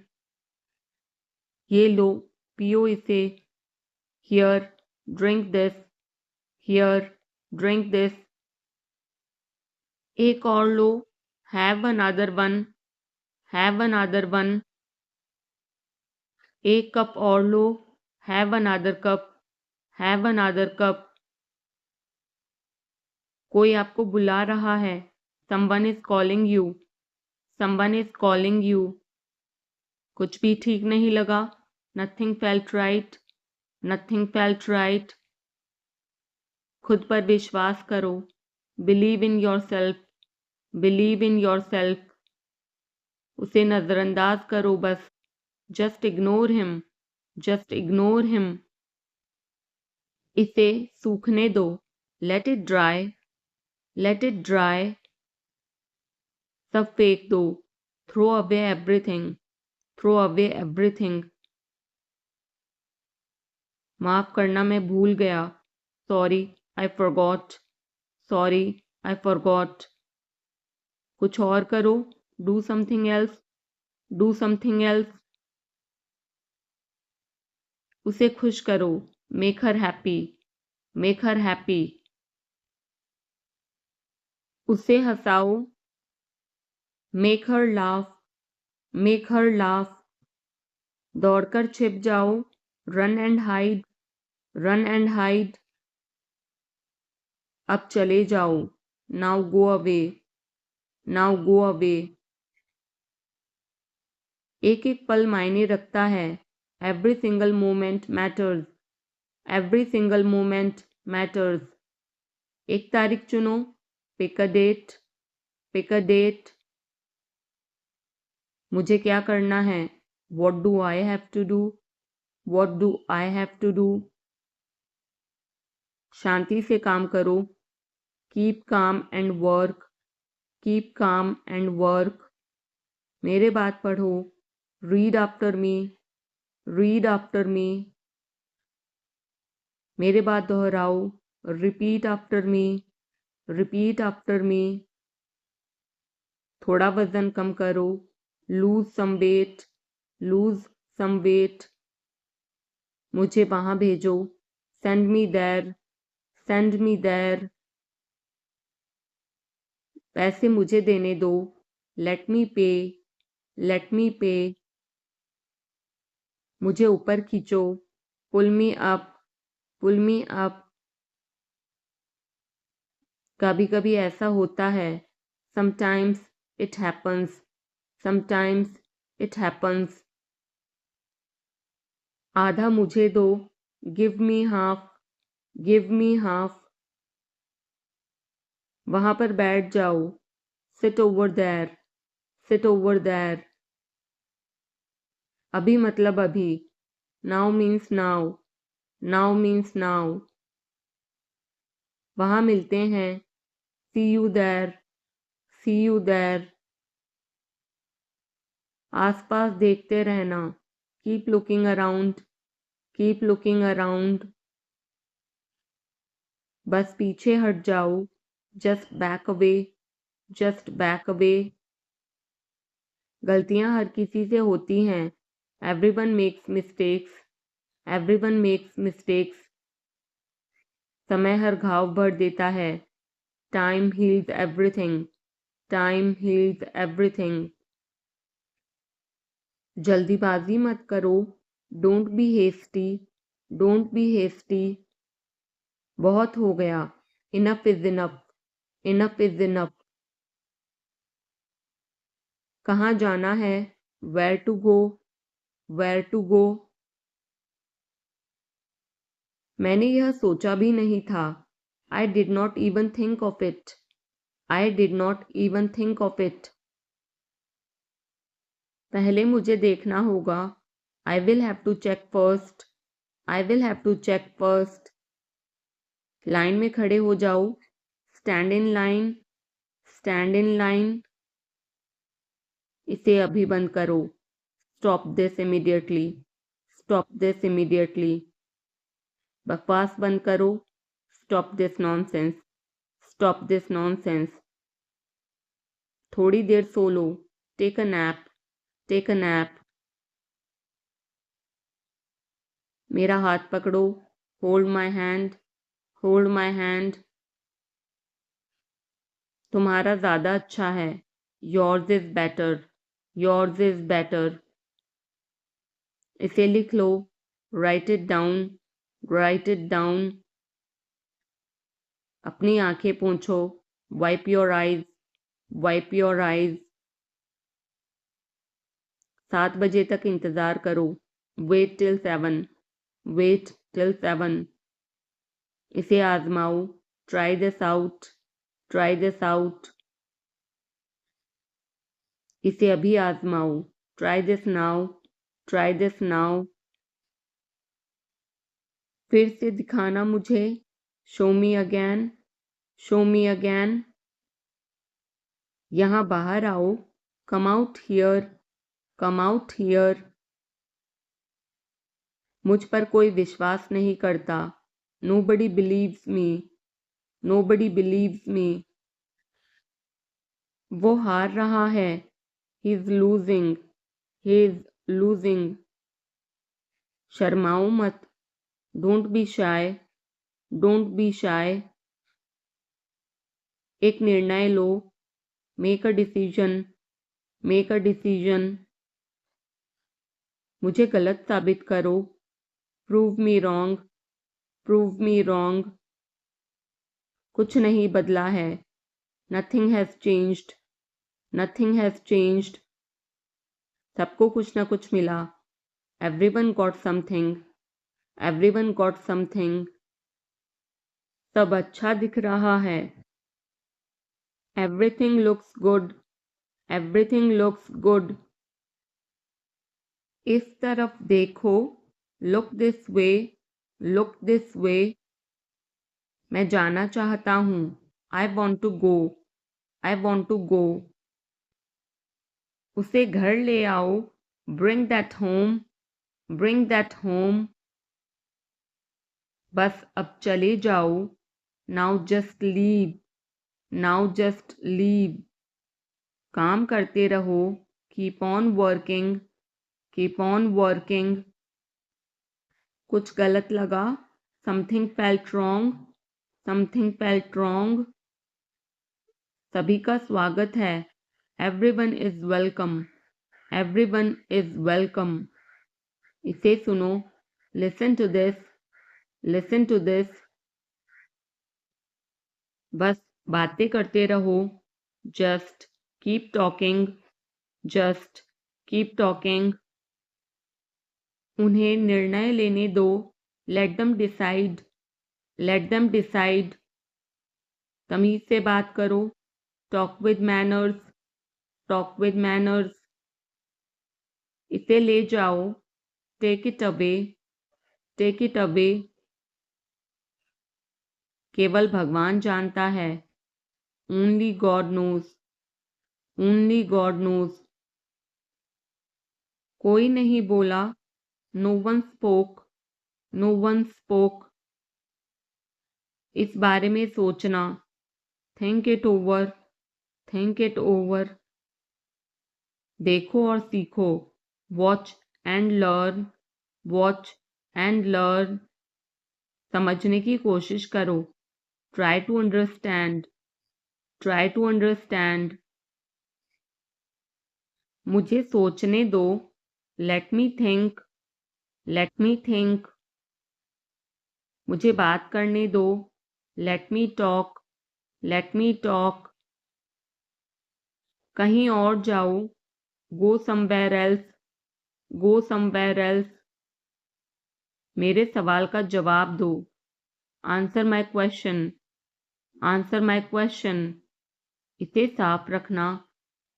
Speaker 1: ये लो, पियो इसे. Here, drink this. Here, drink this. एक और लो. Have another one. Have another one. एक कप और लो. Have another cup. Have another cup. कोई आपको बुला रहा है. Someone is calling you. Someone is calling you. कुछ भी ठीक नहीं लगा. Nothing felt right. Nothing felt right. खुद पर विश्वास करो. Believe in yourself. Believe in yourself. उसे नज़रअंदाज करो बस. Just ignore him. Just ignore him. इसे सूखने दो. Let it dry. Let it dry. सब फेंक दो. Throw away everything. Throw away everything. माफ करना मैं भूल गया. Sorry I forgot, sorry I forgot. कुछ और करो, do something else, do something else. उसे खुश करो, make her happy, make her happy. उसे हंसाओ, make her laugh, make her laugh. दौड़कर छिप जाओ, run and hide, run and hide. अब चले जाओ, now go away, now go away. एक एक पल मायने रखता है, every single moment matters, every single moment matters. एक तारीख चुनो, pick a date, pick a date. मुझे क्या करना है, what do I have to do, what do I have to do. शांति से काम करो, keep calm and work, keep calm and work. मेरे बात पढ़ो, read after me, read after me. मेरे बात दोहराओ, repeat after me, repeat after me. थोड़ा वजन कम करो, lose some weight, lose some weight. मुझे वहां भेजो, send me there, send me there. पैसे मुझे देने दो, लेट मी पे, लेट मी पे। मुझे ऊपर खींचो, पुल मी अप, पुल मी अप। कभी कभी ऐसा होता है, sometimes it happens, sometimes it happens. आधा मुझे दो, give me half, give me half. वहां पर बैठ जाओ, sit over there, sit over there. अभी मतलब अभी, now means now, now means now. वहां मिलते हैं, see you there, see you there. आसपास देखते रहना, keep looking around, keep looking around. बस पीछे हट जाओ, just back away, just back away. गलतियां हर किसी से होती हैं, everyone makes mistakes, everyone makes mistakes. समय हर घाव भर देता है, time heals everything, time heals everything. जल्दीबाजी मत करो, don't be hasty, don't be hasty. बहुत हो गया, enough is enough, enough is enough. कहाँ जाना है, where to go, where to go. मैंने यह सोचा भी नहीं था, I did not even think of it, I did not even think of it. पहले मुझे देखना होगा, I will have to check first, I will have to check first. Line में खड़े हो जाओ, stand in line, stand in line. इसे अभी बंद करो, stop this immediately, stop this immediately. बकवास बंद करो, stop this nonsense, stop this nonsense. थोड़ी देर सो लो, take a nap, take a nap. मेरा हाथ पकड़ो, hold my hand, hold my hand. तुम्हारा ज़्यादा अच्छा है, yours is better, yours is better. इसे लिख लो, write it down, write it down. अपनी आंखें पोंछो, wipe your eyes, wipe your eyes. 7 बजे तक इंतज़ार करो, वेट टिल 7, वेट टिल 7। इसे आजमाओ, try this out, try this out. इसे अभी आजमाओ, try this now, try this now. फिर से दिखाना मुझे, show me again, show me again. यहाँ बाहर आओ, come out here, come out here. मुझ पर कोई विश्वास नहीं करता, Nobody believes me. Nobody believes me. वो हार रहा है. He is losing. He is losing. शर्माओ मत. Don't be shy. Don't be shy. एक निर्णय लो. Make a decision. Make a decision. मुझे गलत साबित करो. Prove me wrong. Prove me wrong. कुछ नहीं बदला है. Nothing has changed. Nothing has changed. सबको कुछ ना कुछ मिला. Everyone got something. Everyone got something. सब अच्छा दिख रहा है. Everything looks good. Everything looks good. इस तरफ देखो. Look this way. Look this way. मैं जाना चाहता हूँ. I want to go. I want to go. उसे घर ले आओ. Bring that home. Bring that home. बस अब चले जाओ. Now just leave. Now just leave. काम करते रहो. Keep on working. Keep on working. कुछ गलत लगा. Something felt wrong. Something felt wrong. सभी का स्वागत है. Everyone is welcome. Everyone is welcome. इसे सुनो. Listen to this. Listen to this. बस बातें करते रहो. Just keep talking. Just keep talking. उन्हें निर्णय लेने दो. Let them decide. Let them decide. तमीज से बात करो. Talk with manners. Talk with manners. इसे ले जाओ. Take it away. Take it away. केवल भगवान जानता है. Only God knows. Only God knows. कोई नहीं बोला. No one spoke. No one spoke. इस बारे में सोचना. Think it over. Think it over. देखो और सीखो. Watch and learn. Watch and learn. समझने की कोशिश करो. Try to understand. Try to understand. मुझे सोचने दो. Let me think. Let me think. मुझे बात करने दो. Let me talk. Let me talk. कहीं और जाओ. Go somewhere else. Go somewhere else. मेरे सवाल का जवाब दो. Answer my question. Answer my question. इसे साफ रखना.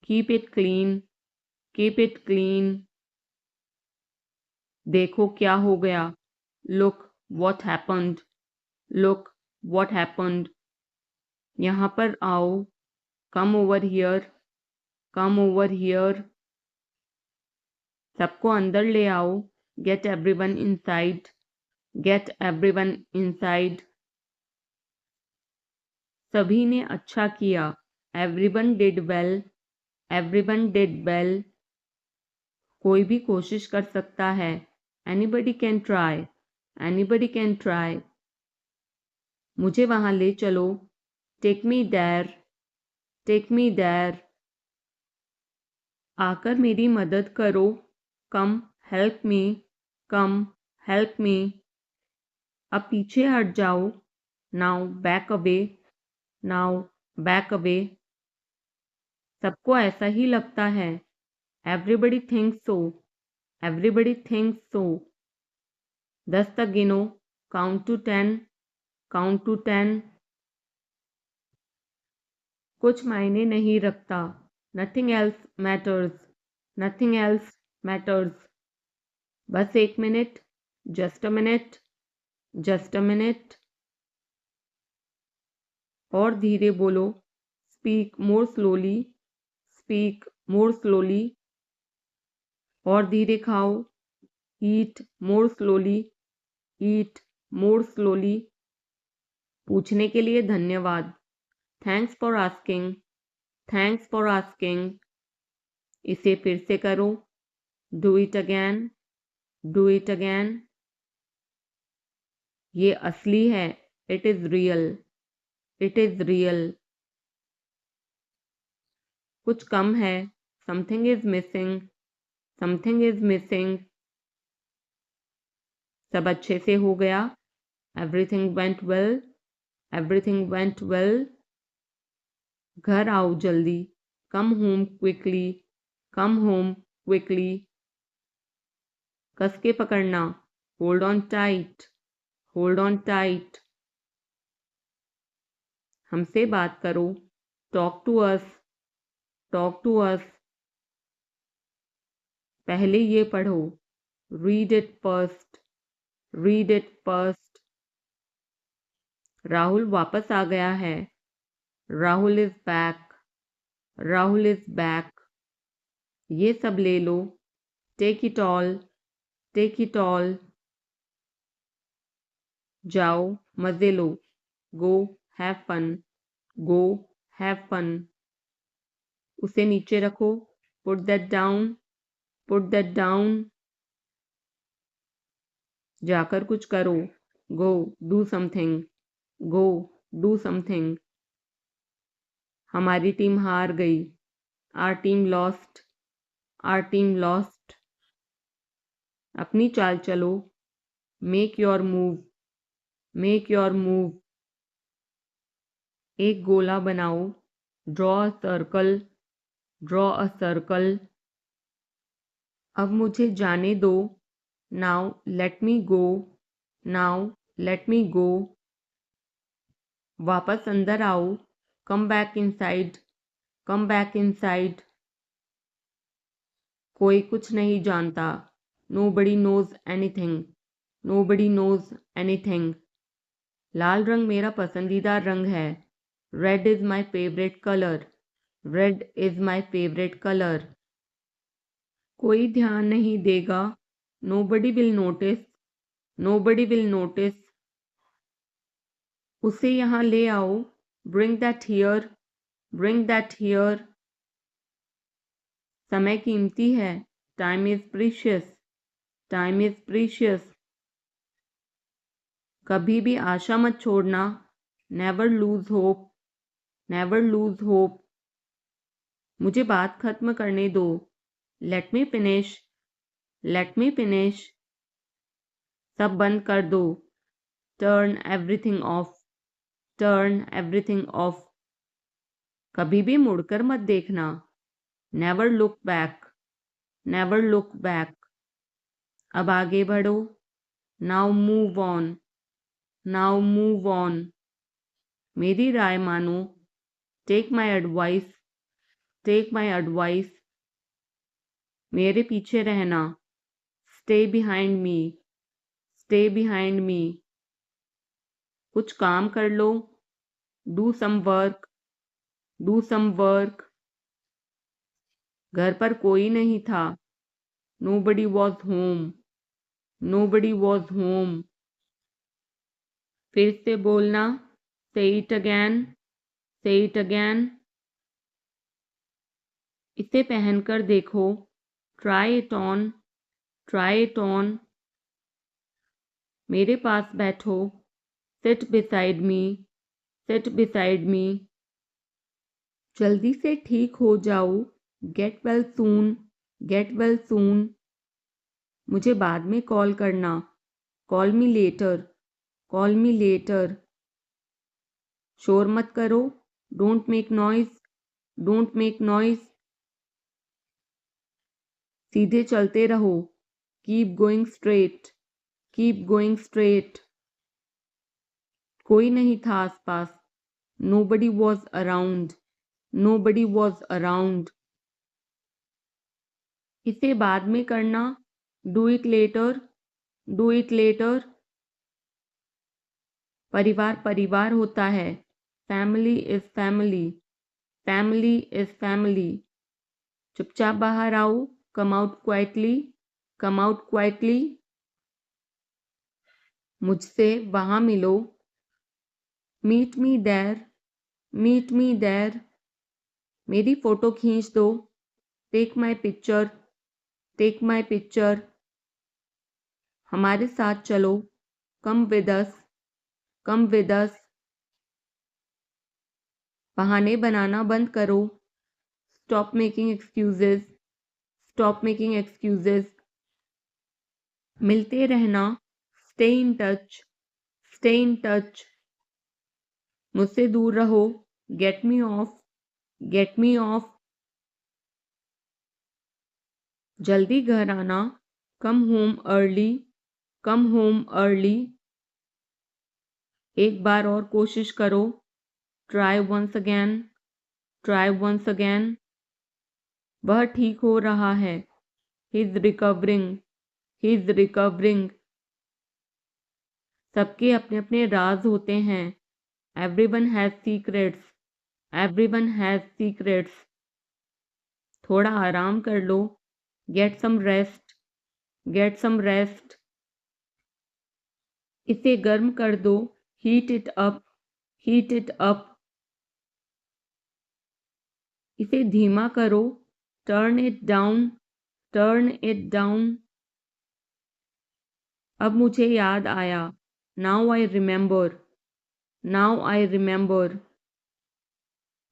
Speaker 1: Keep it clean. Keep it clean. देखो क्या हो गया. Look what happened. Look what happened. यहाँ पर आओ. Come over here. Come over here. सबको अंदर ले आओ. Get everyone inside. Get everyone inside. सभी ने अच्छा किया. Everyone did well. Everyone did well. कोई भी कोशिश कर सकता है. Anybody can try. Anybody can try. मुझे वहां ले चलो. Take me there. Take me there. आकर मेरी मदद करो. Come help me. Come help me. अब पीछे हट जाओ. Now back away. Now back away. सबको ऐसा ही लगता है. Everybody thinks so. Everybody thinks so. 10 तक गिनो. Count to 10. Count to 10. कुछ मायने नहीं रखता. Nothing else matters. Nothing else matters. बस 1 minute. Just a minute. Just a minute. और धीरे बोलो. Speak more slowly. Speak more slowly. और धीरे खाओ. Eat more slowly. Eat more slowly. पूछने के लिए धन्यवाद। Thanks for asking, thanks for asking. इसे फिर से करो। Do it again, do it again. ये असली है। It is real, it is real. कुछ कम है। Something is missing, something is missing. सब अच्छे से हो गया। Everything went well, everything went well. घर आओ जल्दी। Come home quickly, come home quickly. कस के पकड़ना। Hold on tight, hold on tight. हमसे बात करो। Talk to us, talk to us. पहले ये पढ़ो। Read it first, read it first. Rahul वापस आ गया है। Rahul is back, Rahul is back. ये सब ले लो। Take it all, take it all. जाओ मजे लो। Go have fun, go have fun. उसे नीचे रखो। Put that down, put that down. जाकर कुछ करो। Go do something, go do something. हमारी टीम हार गई। Our team lost, are team lost. अपनी चाल चलो। Make your move, make your move. एक गोला बनाओ। Draw a circle, draw a circle. अब मुझे जाने दो। Now let me go, now let me go. वापस अंदर आओ। Come back inside, come back inside. कोई कुछ नहीं जानता। Nobody knows anything, nobody knows anything. लाल रंग मेरा पसंदीदा रंग है। Red is my favourite colour, red is my favourite colour. कोई ध्यान नहीं देगा। Nobody will notice, nobody will notice. उसे यहाँ ले आओ। Bring that here, bring that here. समय कीमती है। Time is precious, time is precious. कभी भी आशा मत छोड़ना। Never lose hope, never lose hope. मुझे बात खत्म करने दो। Let me finish, let me finish. सब बंद कर दो। Turn everything of, turn everything of. कभी भी मुड़कर मत देखना। Never look back, never look back. अब आगे बढ़ो। Now move on, now move on. मेरी राय मानो। Take my advice, take my advice. मेरे पीछे रहना। Stay behind me, stay behind me. कुछ काम कर लो। Do some work, do some work. घर पर कोई नहीं था। Nobody was home, nobody was home. फिर से बोलना। Say it again, say it again. इसे पहनकर देखो। Try it on, try it on. मेरे पास बैठो। Seat beside me, seat beside me. जल्दी से ठीक हो जाओ। Get well soon, get well soon. मुझे बाद में कॉल करना। Call me later, call me later. शोर मत करो। Don't make noise, don't make noise. सीधे चलते रहो। Keep going straight, keep going straight. कोई नहीं था आसपास। Nobody was around, nobody was around. इसे बाद में करना। Do it later, do it later. परिवार परिवार होता है। Family is family, family is family. चुपचाप बाहर आओ। Come out quietly, come out quietly. मुझसे वहां मिलो। Meet me there, meet me there. मेरी फोटो खींच दो, take my picture, take my picture. हमारे साथ चलो, come with us, come with us. बहाने बनाना बंद करो, stop making excuses, stop making excuses. मिलते रहना, stay in touch, stay in touch. मुझसे दूर रहो, get me off, get me off. जल्दी घर आना, come home early, come home early. एक बार और कोशिश करो, try once again, try once again. वह ठीक हो रहा है, he is recovering, he is recovering. सबके अपने अपने राज होते हैं, everyone has secrets, everyone has secrets. थोड़ा आराम कर लो, get some rest, get some rest. इसे गर्म कर दो, heat it up, heat it up. इसे धीमा करो, turn it down, turn it down. अब मुझे याद आया, now I remember, now I remember.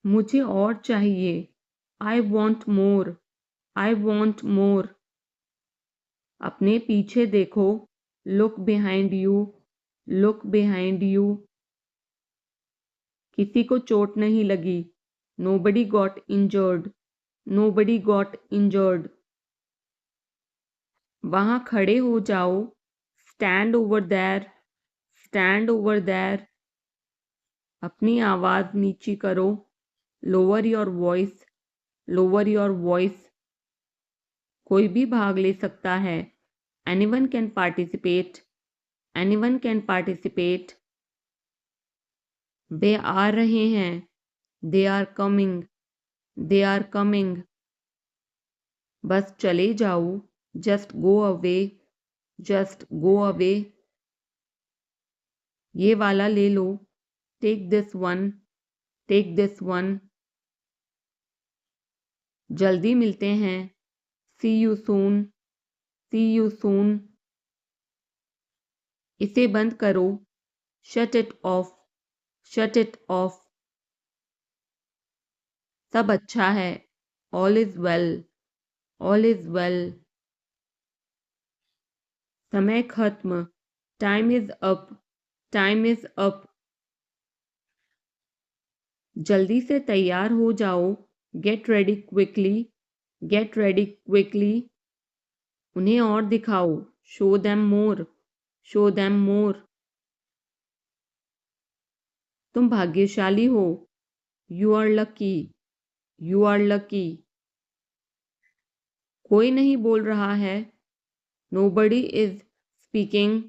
Speaker 1: मुझे और चाहिए, I want more, I want more. अपने पीछे देखो, look behind you, look behind you. किसी को चोट नहीं लगी, nobody got injured, nobody got injured. वहां खड़े हो जाओ, stand over there, stand over there. अपनी आवाज नीची करो, lower your voice, lower your voice. कोई भी भाग ले सकता है, anyone can participate, anyone can participate. वे आ रहे हैं, they are coming, they are coming. बस चले जाओ, just go away, just go away. ये वाला ले लो, take this one, take this one. जल्दी मिलते हैं, see you soon, see you soon. इसे बंद करो, shut it off, shut it off. सब अच्छा है, all is well, all is well. समय खत्म, time is up, time is up. जल्दी से तैयार हो जाओ, get ready quickly, get ready quickly. उन्हें और दिखाओ, show them more, show them more. तुम भाग्यशाली हो, you are lucky, you are lucky. कोई नहीं बोल रहा है, nobody is speaking,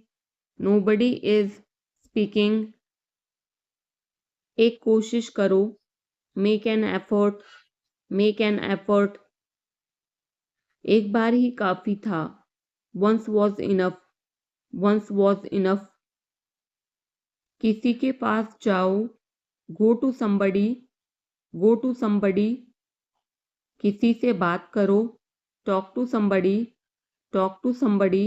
Speaker 1: nobody is speaking. एक कोशिश करो, make an effort, make an effort. एक बार ही काफी था, once was enough, once was enough. किसी के पास जाओ, go to somebody, go to somebody. किसी से बात करो, talk to somebody, talk to somebody.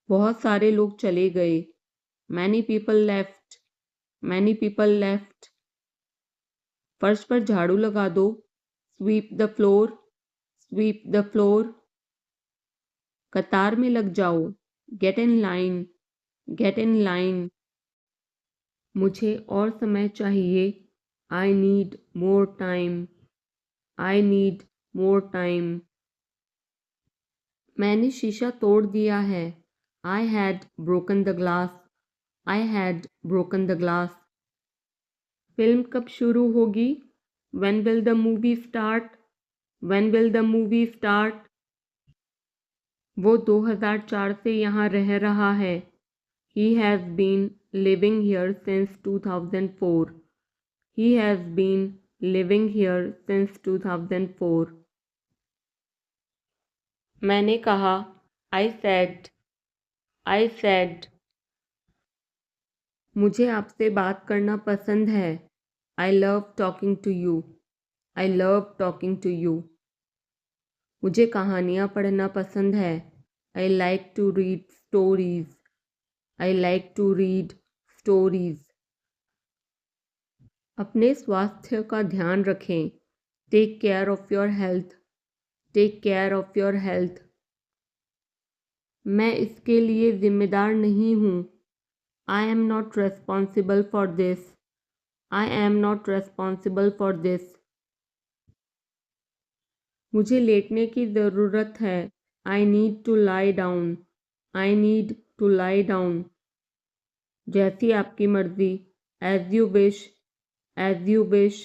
Speaker 1: बहुत सारे लोग चले गए, many people left, many people left. फर्श पर झाड़ू लगा दो, sweep the floor, sweep the floor. कतार में लग जाओ, get in line, get in line. मुझे और समय चाहिए, I need more time, I need more time. मैंने शीशा तोड़ दिया है, I had broken the glass, I had broken the glass. Film कब शुरू होगी, when will the movie start, when will the movie start. वो 2004 से यहाँ रह रहा है, he has been living here since 2004, he has been living here since 2004। मैंने कहा, आई सेड, आई सेड। मुझे आपसे बात करना पसंद है। I love talking to you. I love talking to you. मुझे कहानियाँ पढ़ना पसंद है। I like to read stories. I like to read stories. अपने स्वास्थ्य का ध्यान रखें। Take care of your health. Take care of your health. मैं इसके लिए जिम्मेदार नहीं हूँ। I am not responsible for this. I am not responsible for this. मुझे लेटने की ज़रूरत है। I need to lie down. I need to lie down. जैसी आपकी मर्ज़ी। As you wish. As you wish.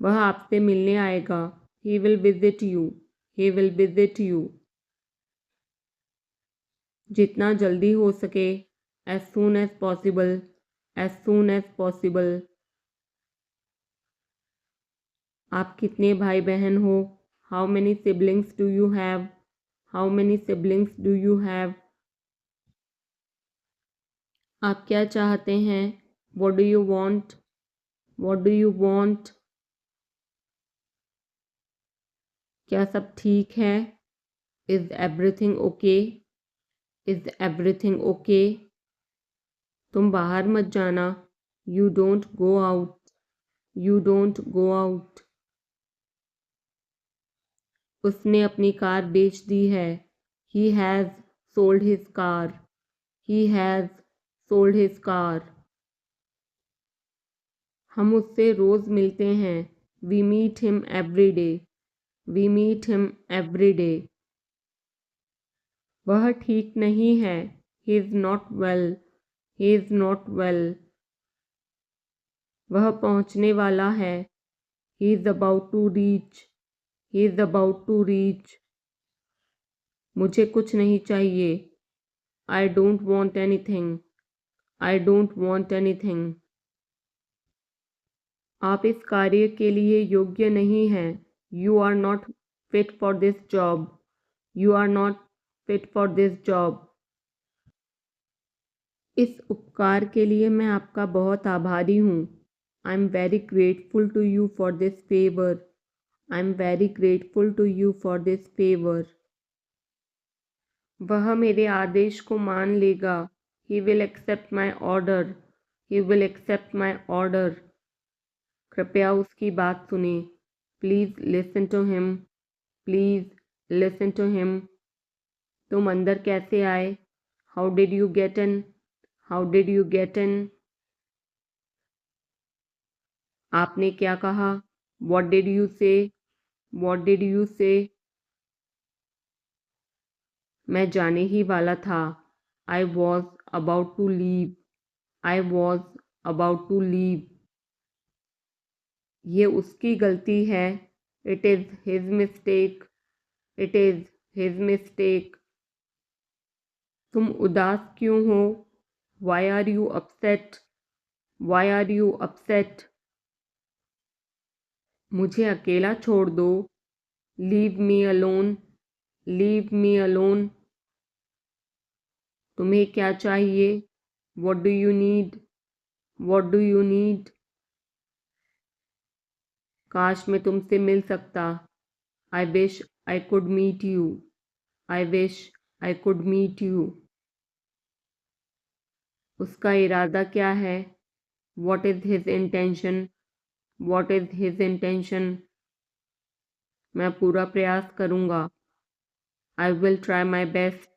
Speaker 1: वह आपसे मिलने आएगा। He will visit you. He will visit you. जितना जल्दी हो सके। As soon as possible. As soon as possible. आप कितने भाई बहन हो? How many siblings do you have? How many siblings do you have? आप क्या चाहते हैं? What do you want? What do you want? क्या सब ठीक है? Is everything okay? Is everything okay? तुम बाहर मत जाना। You don't go out. You don't go out. उसने अपनी कार बेच दी है। He has sold his car. He has sold his car. हम उससे रोज़ मिलते हैं। We meet him every day. We meet him every day. वह ठीक नहीं है। He is not well. He is not well. वह पहुंचने वाला है। He is about to reach. He is about to reach. मुझे कुछ नहीं चाहिए। I don't want anything. I don't want anything. आप इस कार्य के लिए योग्य नहीं हैं। You are not fit for this job. You are not fit for this job. इस उपकार के लिए मैं आपका बहुत आभारी हूँ। I am very grateful to you for this favour. I am very grateful to you for this favour. वह मेरे आदेश को मान लेगा। He will accept my order. He will accept my order. कृपया उसकी बात सुने। Please listen to him. Please listen to him. तुम अंदर कैसे आए? How did you get in? How did you get in? आपने क्या कहा? What did you say? What did you say? मैं जाने ही वाला था। I was about to leave. I was about to leave. ये उसकी गलती है। It is his mistake. It is his mistake. तुम उदास क्यों हो? Why are you upset? Why are you upset? मुझे अकेला छोड़ दो। Leave me alone. Leave me alone. तुम्हें क्या चाहिए? What do you need? What do you need? काश मैं तुमसे मिल सकता। I wish I could meet you. I wish I could meet you. उसका इरादा क्या है? What is his intention? What is his intention? मैं पूरा प्रयास करूँगा। I will try my best.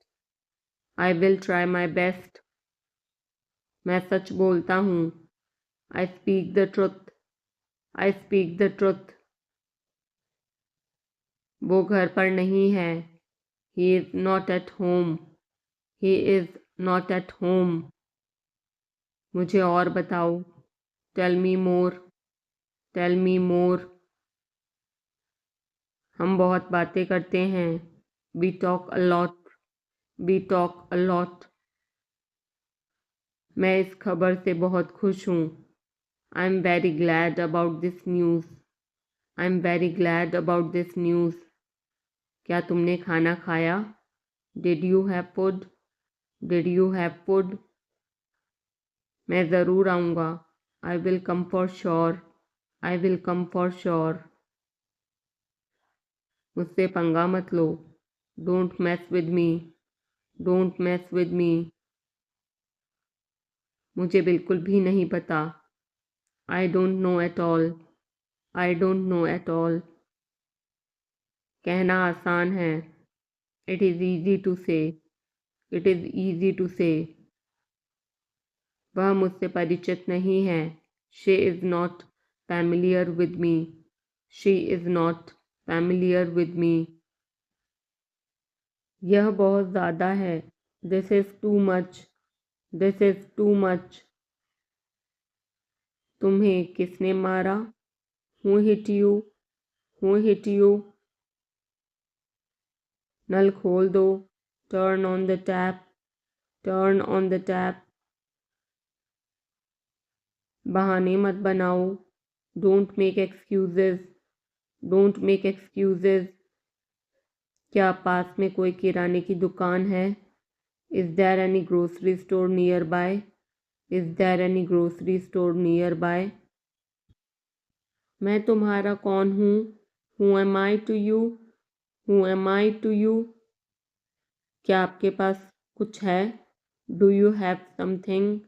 Speaker 1: I will try my best. मैं सच बोलता हूँ। I speak the truth. I speak the truth. वो घर पर नहीं है। He is not at home. He is not at home. मुझे और बताओ। Tell me more. Tell me more. हम बहुत बातें करते हैं। We talk a lot. We talk a lot. मैं इस खबर से बहुत खुश हूँ। I am very glad about this news. I am very glad about this news. क्या तुमने खाना खाया? Did you have food? Did you have food? मैं ज़रूर आऊँगा। I will come for sure. I will come for sure. मुझसे पंगा मत लो। Don't mess with me. Don't mess with me. मुझे बिल्कुल भी नहीं पता। I don't know at all. I don't know at all. कहना आसान है। It is easy to say. It is easy to say. वह मुझसे परिचित नहीं है। She is not familiar with me. She is not familiar with me. यह बहुत ज़्यादा है। This is too much. This is too much. तुम्हें किसने मारा? Who hit you? Who hit you? नल खोल दो। Turn on the tap. Turn on the tap. बहाने मत बनाओ। Don't make excuses. Don't make excuses. क्या पास में कोई किराने की दुकान है? Is there any grocery store nearby? Is there any grocery store nearby? मैं तुम्हारा कौन हूँ? Who am I to you? Who am I to you? क्या आपके पास कुछ है? Do you have something?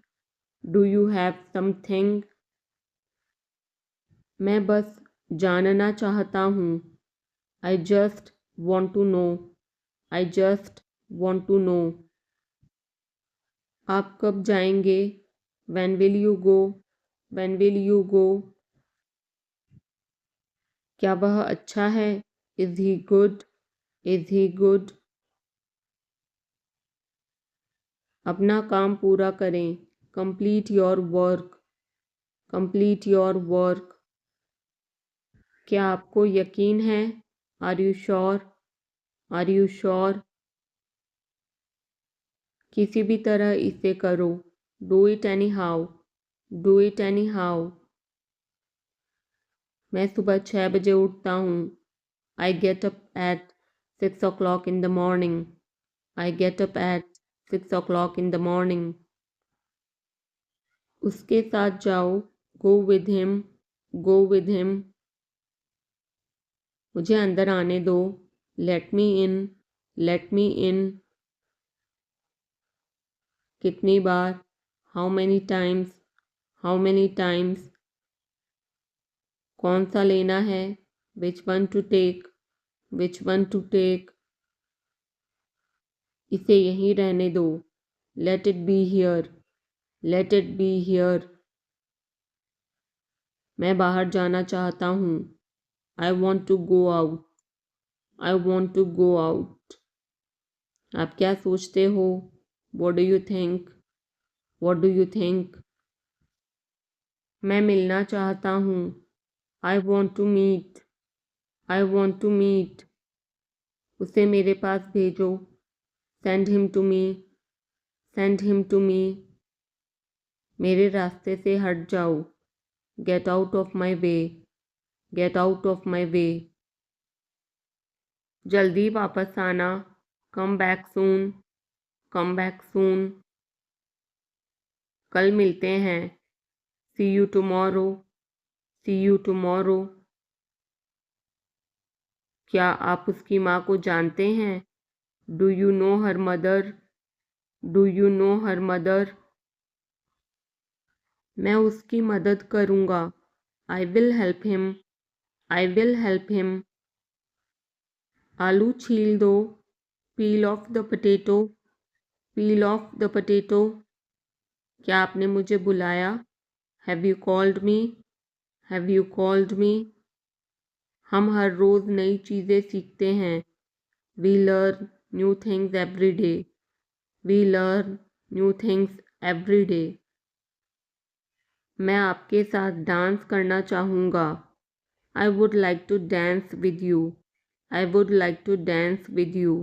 Speaker 1: Do you have something? मैं बस जानना चाहता हूँ। I just want to know. I just want to know. आप कब जाएंगे? When will you go? When will you go? क्या वह अच्छा है? Is he good? Is he good? अपना काम पूरा करें। Complete your work. Complete your work. क्या आपको यकीन है? Are you sure? Are you sure? किसी भी तरह इसे करो। Do it anyhow. Do it anyhow. मैं सुबह 6 बजे उठता हूँ। I get up at 6 o'clock in the morning. I get up at 6 o'clock in the morning. उसके साथ जाओ। Go with him. Go with him. मुझे अंदर आने दो। Let me in. Let me in. कितनी बार? How many times? How many times? कौन सा लेना है? Which one to take? Which one to take? इसे यहीं रहने दो। Let it be here. Let it be here. मैं बाहर जाना चाहता हूँ। I want to go out. I want to go out. आप क्या सोचते हो? What do you think? What do you think? मैं मिलना चाहता हूँ। I want to meet. I want to meet. उसे मेरे पास भेजो। Send him to me. Send him to me. मेरे रास्ते से हट जाओ। Get out of my way. Get out of my way. जल्दी वापस आना। Come back soon. Come back soon. कल मिलते हैं। See you tomorrow. See you tomorrow. क्या आप उसकी माँ को जानते हैं? Do you know her mother? Do you know her mother? मैं उसकी मदद करूँगा। I will help him. I will help him. आलू छील दो। Peel off the potato. Peel off the potato. क्या आपने मुझे बुलाया? Have you called me? Have you called me? हम हर रोज़ नई चीज़ें सीखते हैं। We learn new things every day. We learn new things every day. मैं आपके साथ डांस करना चाहूँगा। I would like to dance with you. I would like to dance with you.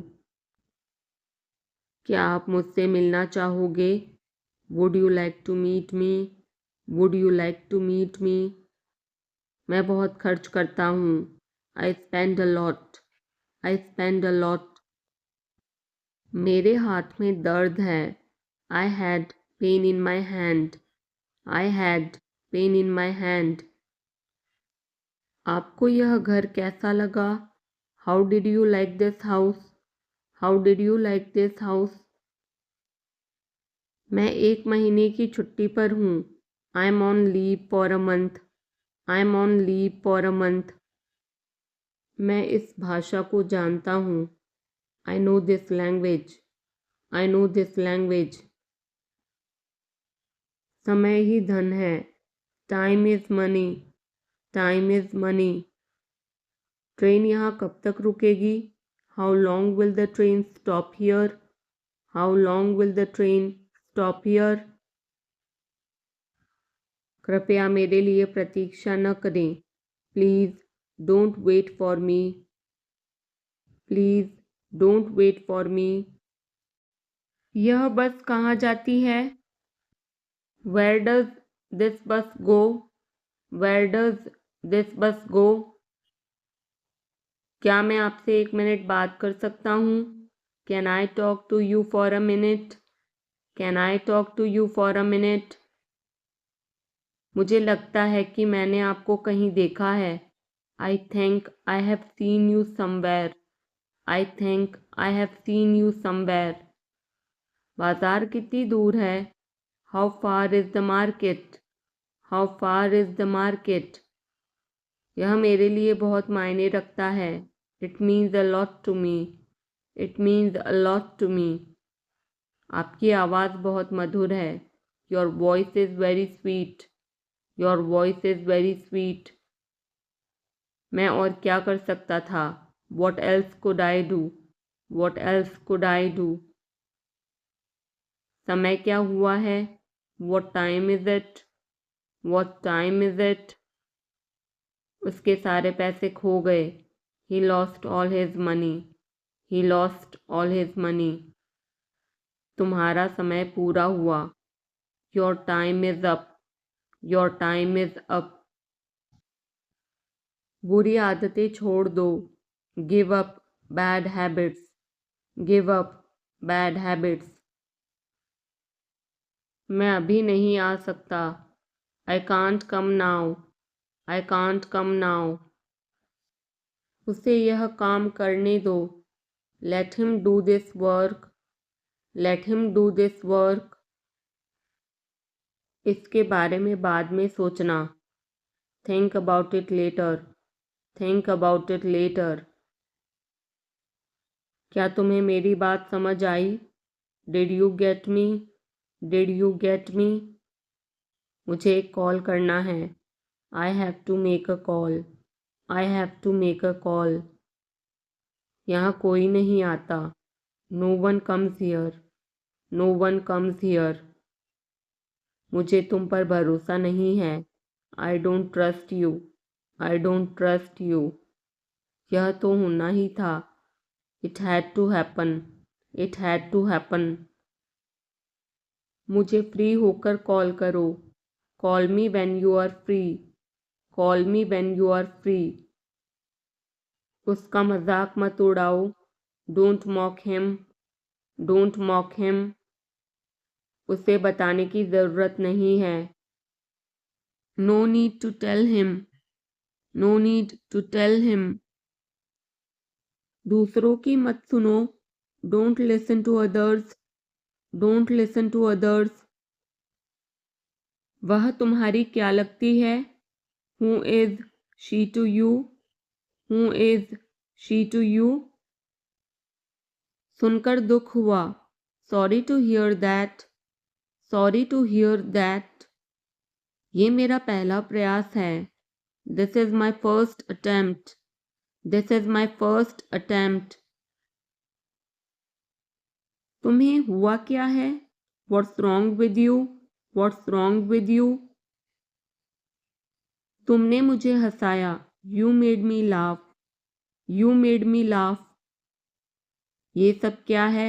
Speaker 1: क्या आप मुझसे मिलना चाहोगे? Would you like to meet me? Would you like to meet me? मैं बहुत खर्च करता हूँ। I spend a lot. I spend a lot. मेरे हाथ में दर्द है। I had pain in my hand. I had pain in my hand. आपको यह घर कैसा लगा? How did you like this house? How did you like this house? मैं 1 महीने की छुट्टी पर हूँ. I am on leave for a month. I am on leave for a month. मैं इस भाषा को जानता हूँ. I know this language. I know this language. समय ही धन है. Time is money. Time is money. Train यहाँ कब तक रुकेगी? How long will the train stop here? How long will the train stop here? कृपया मेरे लिए प्रतीक्षा न करें. Please don't wait for me. Please don't wait for me. यह बस कहाँ जाती है? Where does this bus go? Where does this bus go? क्या मैं आपसे 1 मिनट बात कर सकता हूँ? Can I talk to you for a minute? Can I talk to you for a minute? मुझे लगता है कि मैंने आपको कहीं देखा है. I think I have seen you somewhere. I think I have seen you somewhere. बाजार कितनी दूर है? How far is the market? How far is the market? यह मेरे लिए बहुत मायने रखता है. It means a lot to me. It means a lot to me. आपकी आवाज़ बहुत मधुर है. Your voice is very sweet. Your voice is very sweet. मैं और क्या कर सकता था? What else could I do? What else could I do? समय क्या हुआ है? What time is it? What time is it? उसके सारे पैसे खो गए. He lost all his money. He lost all his money. तुम्हारा समय पूरा हुआ. Your time is up. Your time is up. बुरी आदतें छोड़ दो. Give up bad habits. Give up bad habits. मैं अभी नहीं आ सकता. I can't come now. I can't come now. उसे यह काम करने दो. Let him do this work. Let him do this work. इसके बारे में बाद में सोचना. Think about it later. Think about it later. क्या तुम्हें मेरी बात समझ आई? Did you get me? Did you get me? मुझे एक कॉल करना है. I have to make a call. I have to make a call. यहाँ कोई नहीं आता. No one comes here. No one comes here. मुझे तुम पर भरोसा नहीं है. I don't trust you. I don't trust you. यह तो होना ही था. It had to happen. It had to happen. मुझे फ्री होकर कॉल करो. Call me when you are free. Call me when you are free. उसका मजाक मत उड़ाओ. Don't mock him. Don't mock him. उसे बताने की ज़रूरत नहीं है. No need to tell him. No need to tell him. दूसरों की मत सुनो. Don't listen to others. Don't listen to others. वह तुम्हारी क्या लगती है? Who is she to you? Who is she to you? सुनकर दुख हुआ. Sorry to hear that. Sorry to hear that. ये मेरा पहला प्रयास है. This is my first attempt. This is my first attempt. तुम्हें हुआ क्या है? What's wrong with you? What's wrong with you? तुमने मुझे हंसाया. You made me laugh. You made me laugh. ये सब क्या है?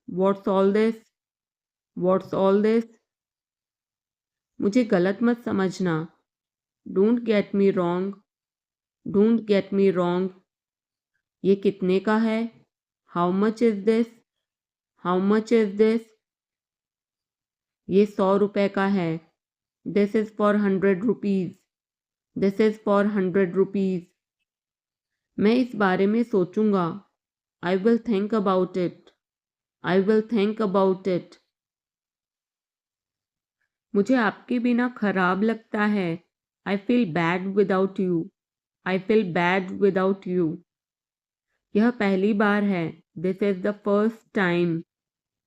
Speaker 1: What's all this? What's all this? मुझे गलत मत समझना. Don't get me wrong. Don't get me wrong. ये कितने का है? How much is this? How much is this? ये 100 रुपए का है. This is for 100 rupees. This is for 100 rupees. मैं इस बारे में सोचूंगा. I will think about it. I will think about it. मुझे आपके बिना खराब लगता है. I feel bad without you. I feel bad without you. यह पहली बार है. This is the first time.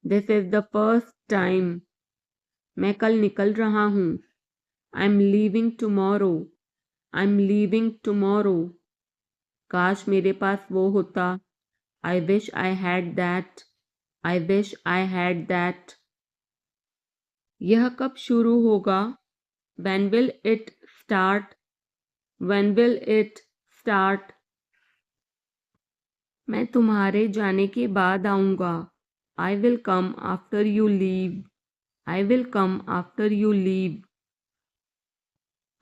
Speaker 1: This is the first time. मैं कल निकल रहा हूँ. I'm leaving tomorrow. I'm leaving tomorrow. काश मेरे पास वो होता. I wish I had that. I wish I had that. यह कब शुरू होगा? When will it start? When will it start? मैं तुम्हारे जाने के बाद आऊँगा. I will come after you leave. I will come after you leave.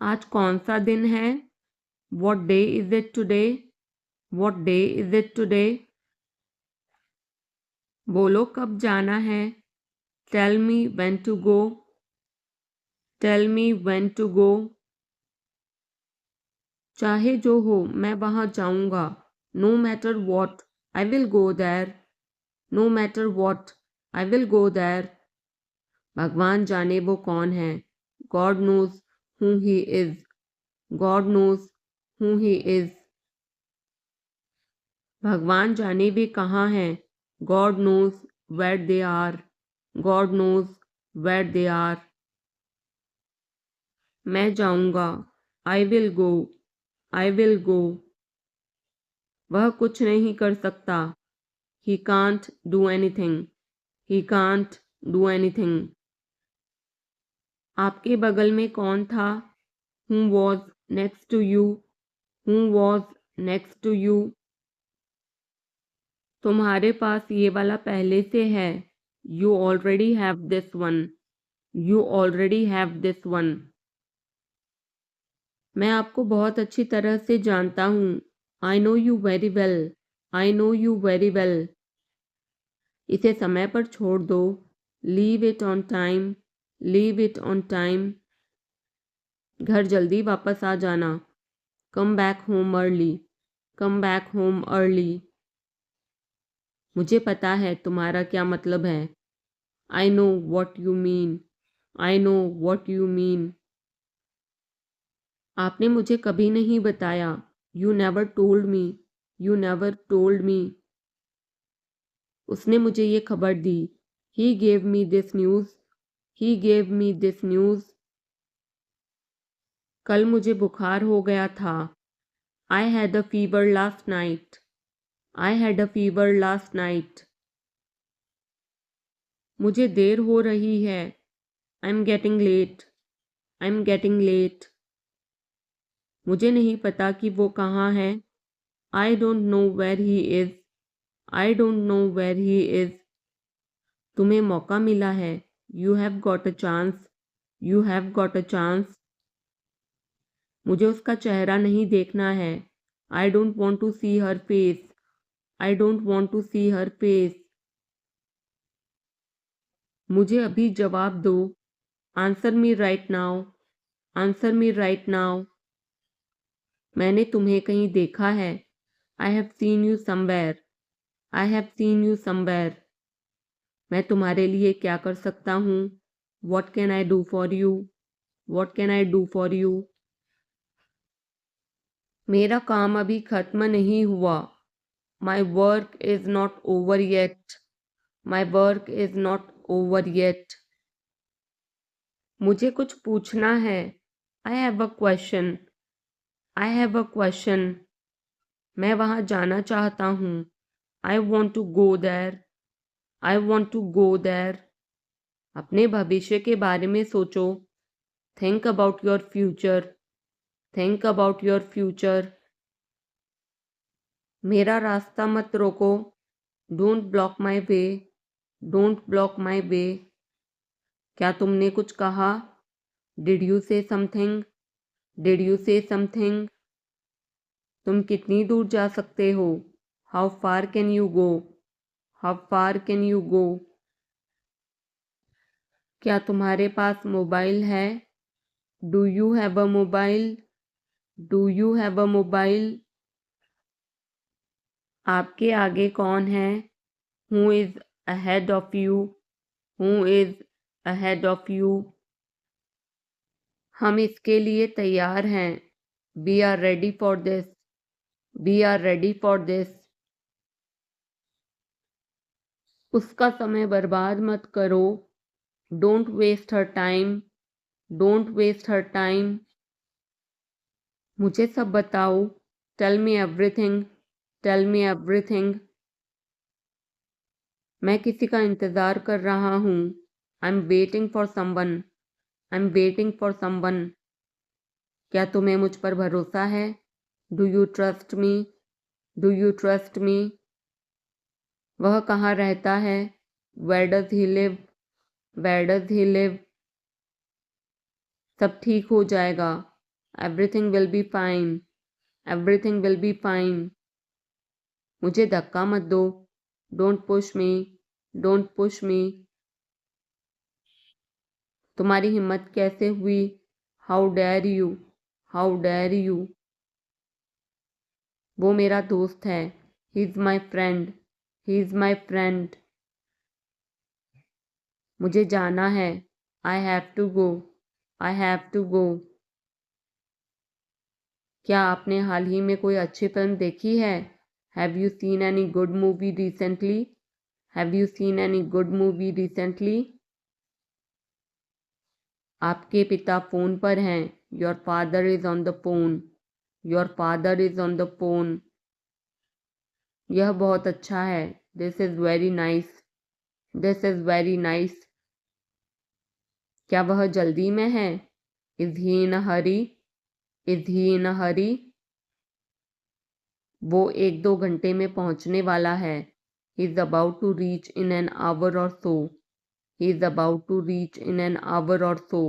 Speaker 1: आज कौन सा दिन है? What day is it today? What day is it today? बोलो कब जाना है? Tell me when to go. Tell me when to go. चाहे जो हो मैं वहाँ जाऊँगा. No matter what, I will go there. No matter what, I will go there. भगवान जाने वो कौन है. God knows who he is. God knows who he is. भगवान जाने वे कहाँ हैं. God knows where they are. God knows where they are. मैं जाऊँगा. I will go. I will go. वह कुछ नहीं कर सकता. He can't do anything. He can't do anything. आपके बगल में कौन था? Who was next to you? Who was next to you? तुम्हारे पास ये वाला पहले से है. You already have this one. You already have this one. मैं आपको बहुत अच्छी तरह से जानता हूँ. I know you very well. I know you very well. इसे समय पर छोड़ दो. Leave it on time. Leave it on time. घर जल्दी वापस आ जाना. Come back home early. Come back home early. मुझे पता है तुम्हारा क्या मतलब है. I know what you mean. I know what you mean. आपने मुझे कभी नहीं बताया. You never told me. You never told me. उसने मुझे ये खबर दी. He gave me this news. He gave me this news. कल मुझे बुखार हो गया था. I had a fever last night. I had a fever last night. मुझे देर हो रही है. I'm getting late. I'm getting late. मुझे नहीं पता कि वो कहाँ है. I don't know where he is. I don't know where he is. तुम्हें मौका मिला है. You have got a chance. You have got a chance. मुझे उसका चेहरा नहीं देखना है. I don't want to see her face. I don't want to see her face. मुझे अभी जवाब दो. Answer me right now. Answer me right now. मैंने तुम्हें कहीं देखा है. I have seen you somewhere. I have seen you somewhere. मैं तुम्हारे लिए क्या कर सकता हूँ? What can I do for you? What can I do for you? मेरा काम अभी खत्म नहीं हुआ. My work is not over yet. My work is not over yet. मुझे कुछ पूछना है. I have a question. I have a question. मैं वहाँ जाना चाहता हूँ. I want to go there. I want to go there. अपने भविष्य के बारे में सोचो. Think about your future. Think about your future. मेरा रास्ता मत रोको. Don't block my way. Don't block my way. क्या तुमने कुछ कहा? Did you say something? Did you say something? तुम कितनी दूर जा सकते हो? How far can you go? How far can you go? क्या तुम्हारे पास मोबाइल है? Do you have a mobile? Do you have a mobile? आपके आगे कौन है? Who is ahead of you? Who is ahead of you? हम इसके लिए तैयार हैं। We are ready for this. We are ready for this. उसका समय बर्बाद मत करो। Don't waste her time. Don't waste her time. मुझे सब बताओ। Tell me everything. Tell me everything. मैं किसी का इंतज़ार कर रहा हूँ। I am waiting for someone. I am waiting for someone. क्या तुम्हें मुझ पर भरोसा है? Do you trust me? Do you trust me? वह कहाँ रहता है? Where does he live? Where does he live? सब ठीक हो जाएगा। Everything will be fine. Everything will be fine. मुझे धक्का मत दो। Don't push me. Don't push me. तुम्हारी हिम्मत कैसे हुई? How dare you? How dare you? वो मेरा दोस्त है। He is my friend. He is my friend. मुझे जाना है। I have to go. I have to go. क्या आपने हाल ही में कोई अच्छी फिल्म देखी है? Have you seen any good movie recently? Have you seen any good movie recently? आपके पिता फ़ोन पर हैं। Your father is on the phone. Your father is on the phone. यह बहुत अच्छा है। This is very nice. This is very nice. क्या वह जल्दी में है? Is he in a hurry? Is he in a hurry? वो 1-2 घंटे में पहुंचने वाला है। He is about to reach in an hour or so. He is about to reach in an hour or so.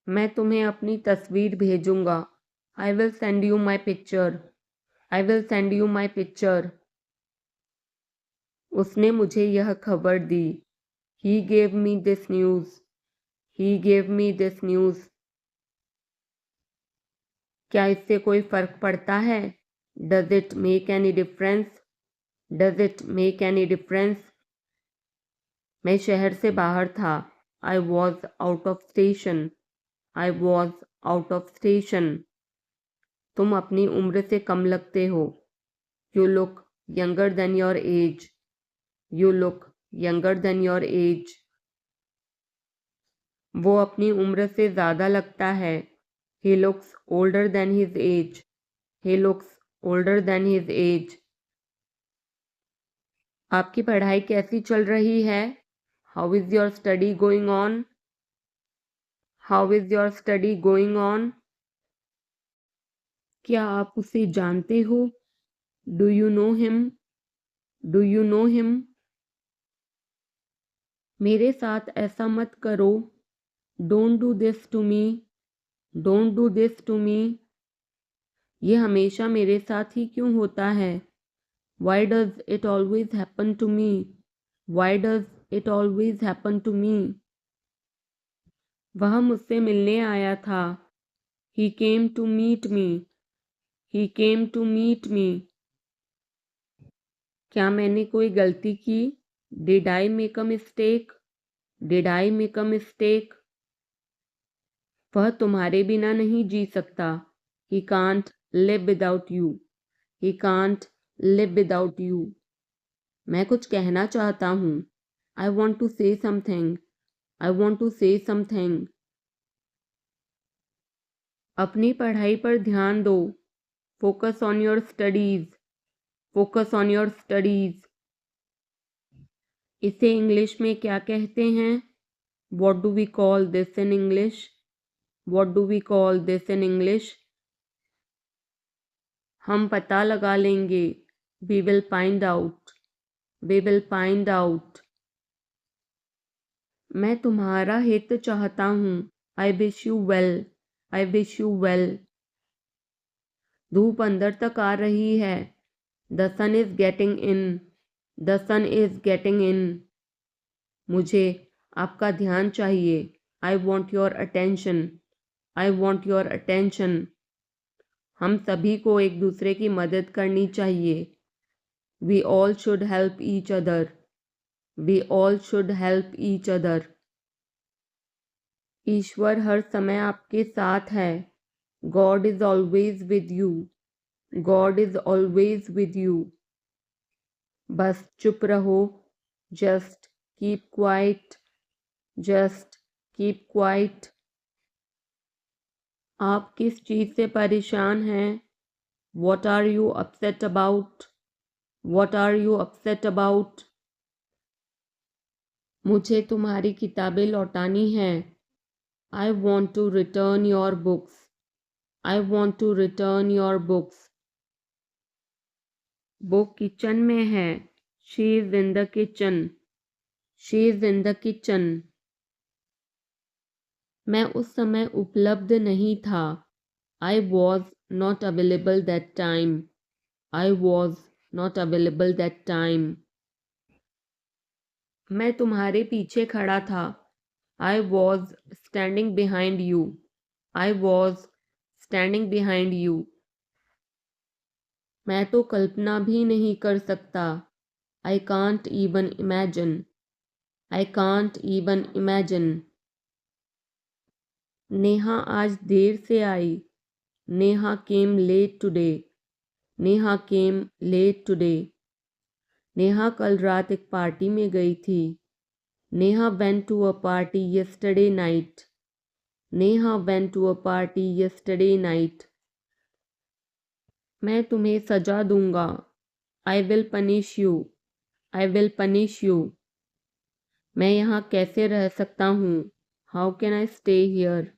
Speaker 1: मैं तुम्हें अपनी तस्वीर भेजूंगा। I will send you my picture. I will send you my picture. उसने मुझे यह खबर दी। He gave me this news. He gave me this news. क्या इससे कोई फ़र्क पड़ता है? Does it make any difference? Does it make any difference? मैं शहर से बाहर था। I was out of station. I was out of station. तुम अपनी उम्र से कम लगते हो। You look younger than your age. You look younger than your age. वो अपनी उम्र से ज़्यादा लगता है। He looks older than his age. He looks older than his age. आपकी पढ़ाई कैसी चल रही है? How is your study going on? How is your study going on? क्या आप उसे जानते हो? Do you know him? Do you know him? मेरे साथ ऐसा मत करो। Don't do this to me. Don't do this to me. ये हमेशा मेरे साथ ही क्यों होता है? Why does it always happen to me? Why does it always happen to me? वह मुझसे मिलने आया था। He came to meet me. He came to meet me. क्या मैंने कोई गलती की? Did I make a mistake? Did I make a mistake? वह तुम्हारे बिना नहीं जी सकता। He can't live without you. He can't live without you. मैं कुछ कहना चाहता हूँ। I want to say something. I want to say something. अपनी पढ़ाई पर ध्यान दो। Focus on your studies. Focus on your studies. इसे इंग्लिश में क्या कहते हैं? What do we call this in English? What do we call this in English? हम पता लगा लेंगे। We will find out. We will find out. मैं तुम्हारा हित चाहता हूँ। I wish you well. I wish you well. धूप अंदर तक आ रही है। The sun is getting in. The sun is getting in. मुझे आपका ध्यान चाहिए। I want your attention, I want your attention. हम सभी को एक दूसरे की मदद करनी चाहिए। We all should help each other, we all should help each other. ईश्वर हर समय आपके साथ है। God is always with you, God is always with you. बस चुप रहो, just keep quiet, just keep quiet. आप किस चीज़ से परेशान हैं? What are you upset about, what are you upset about. मुझे तुम्हारी किताबें लौटानी हैं। I want to return your books, I want to return your books. वो किचन में है। She is in the kitchen, she is in the kitchen. मैं उस समय उपलब्ध नहीं था। I was not available that time, I was not available that time. मैं तुम्हारे पीछे खड़ा था। I was standing behind you, I was standing behind you. मैं तो कल्पना भी नहीं कर सकता। I can't even imagine, I can't even imagine. Neha आज देर से आई। Neha came late today, Neha came late today. Neha कल रात एक पार्टी में गई थी। Neha went to a party yesterday night, Neha went to a party yesterday night. मैं तुम्हें सजा दूंगा। I will punish you, I will punish you. मैं यहाँ कैसे रह सकता हूँ? How can I stay here,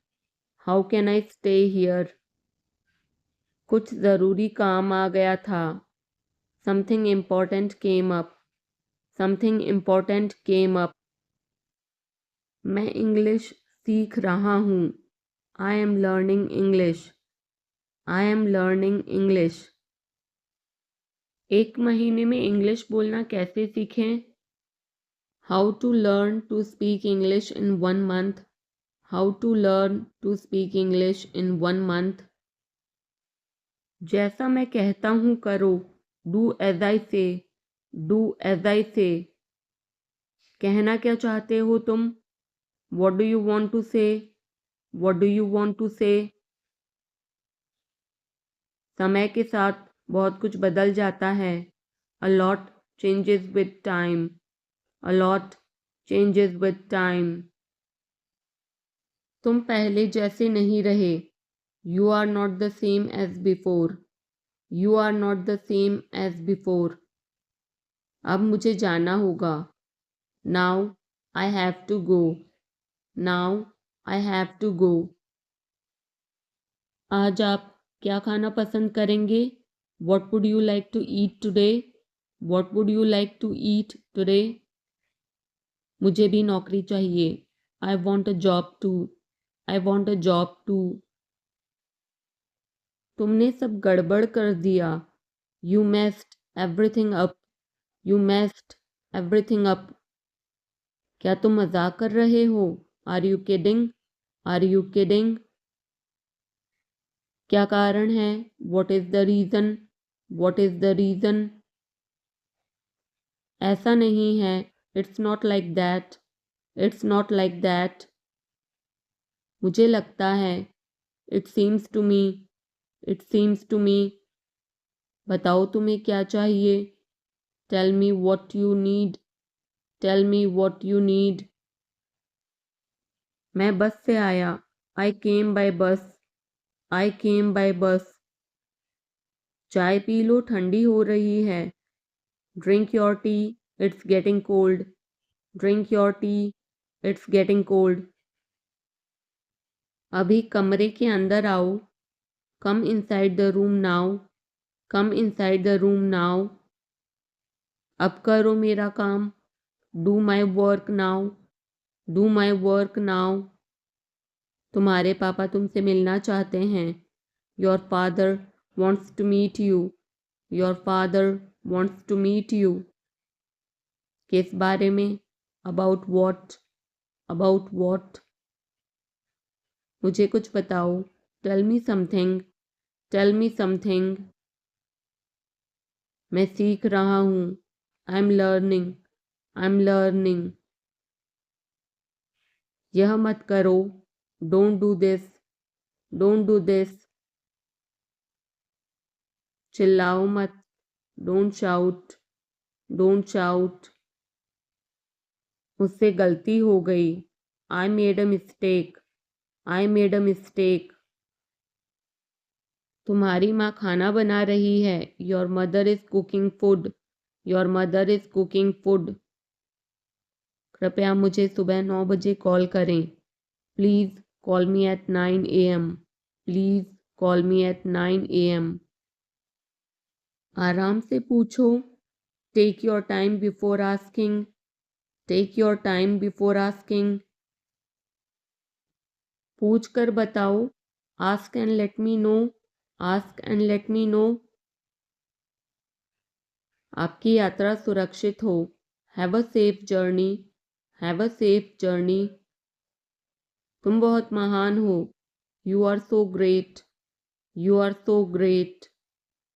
Speaker 1: how can I stay here. कुछ ज़रूरी काम आ गया था। Something important came up, something important came up. मैं इंग्लिश सीख रहा हूँ। I am learning English, I am learning English. एक महीने में इंग्लिश बोलना कैसे सीखें? How to learn to speak English in 1 month, how to learn to speak English in 1 month. जैसा मैं कहता हूँ करो। डू एज आई से, डू एज आई से। कहना क्या चाहते हो तुम? What do you want to say, what do you want to say. समय के साथ बहुत कुछ बदल जाता है। A lot changes with time, a lot changes with time. तुम पहले जैसे नहीं रहे। You are not the same as before, you are not the same as before. अब मुझे जाना होगा। Now I have to go, now I have to go. आज आप क्या खाना पसंद करेंगे? What would you like to eat today, what would you like to eat today. मुझे भी नौकरी चाहिए। I want a job too, I want a job too. तुमने सब गड़बड़ कर दिया। You messed everything up, you messed everything up. क्या तुम मजाक कर रहे हो? Are you kidding, are you kidding. क्या कारण है? What is the reason, what is the reason. ऐसा नहीं है। It's not like that, it's not like that. मुझे लगता है। It seems to me, it seems to me. बताओ तुम्हें क्या चाहिए? Tell me what you need, tell me what you need. मैं बस से आया। आई केम बाय बस, आई केम बाय बस। चाय पी लो, ठंडी हो रही है। Drink your tea, it's getting cold, drink your tea, it's getting cold. अभी कमरे के अंदर आओ। Come inside the room now, come inside the room now. अब करो मेरा काम। Do my work now, do my work now. तुम्हारे पापा तुमसे मिलना चाहते हैं। Your father wants to meet you, your father wants to meet you. किस बारे में? About what, about what. मुझे कुछ बताओ। Tell me something. Tell me something. मैं सीख रहा हूँ। I am learning. I am learning. यह मत करो। Don't do this. Don't do this. चिल्लाओ मत। Don't shout. Don't shout. मुझसे गलती हो गई। I made a mistake. I made a mistake. तुम्हारी माँ खाना बना रही है। Your mother is cooking food. Your mother is cooking food. कृपया मुझे सुबह 9 बजे कॉल करें। Please call me at 9 AM। Please call me at 9 AM। आराम से पूछो। Take your time before asking. Take your time before asking. पूछ कर बताओ। Ask and let me know. Ask and let me know. आपकी यात्रा सुरक्षित हो। Have a safe journey. Have a safe journey. तुम बहुत महान हो। You are so great. You are so great.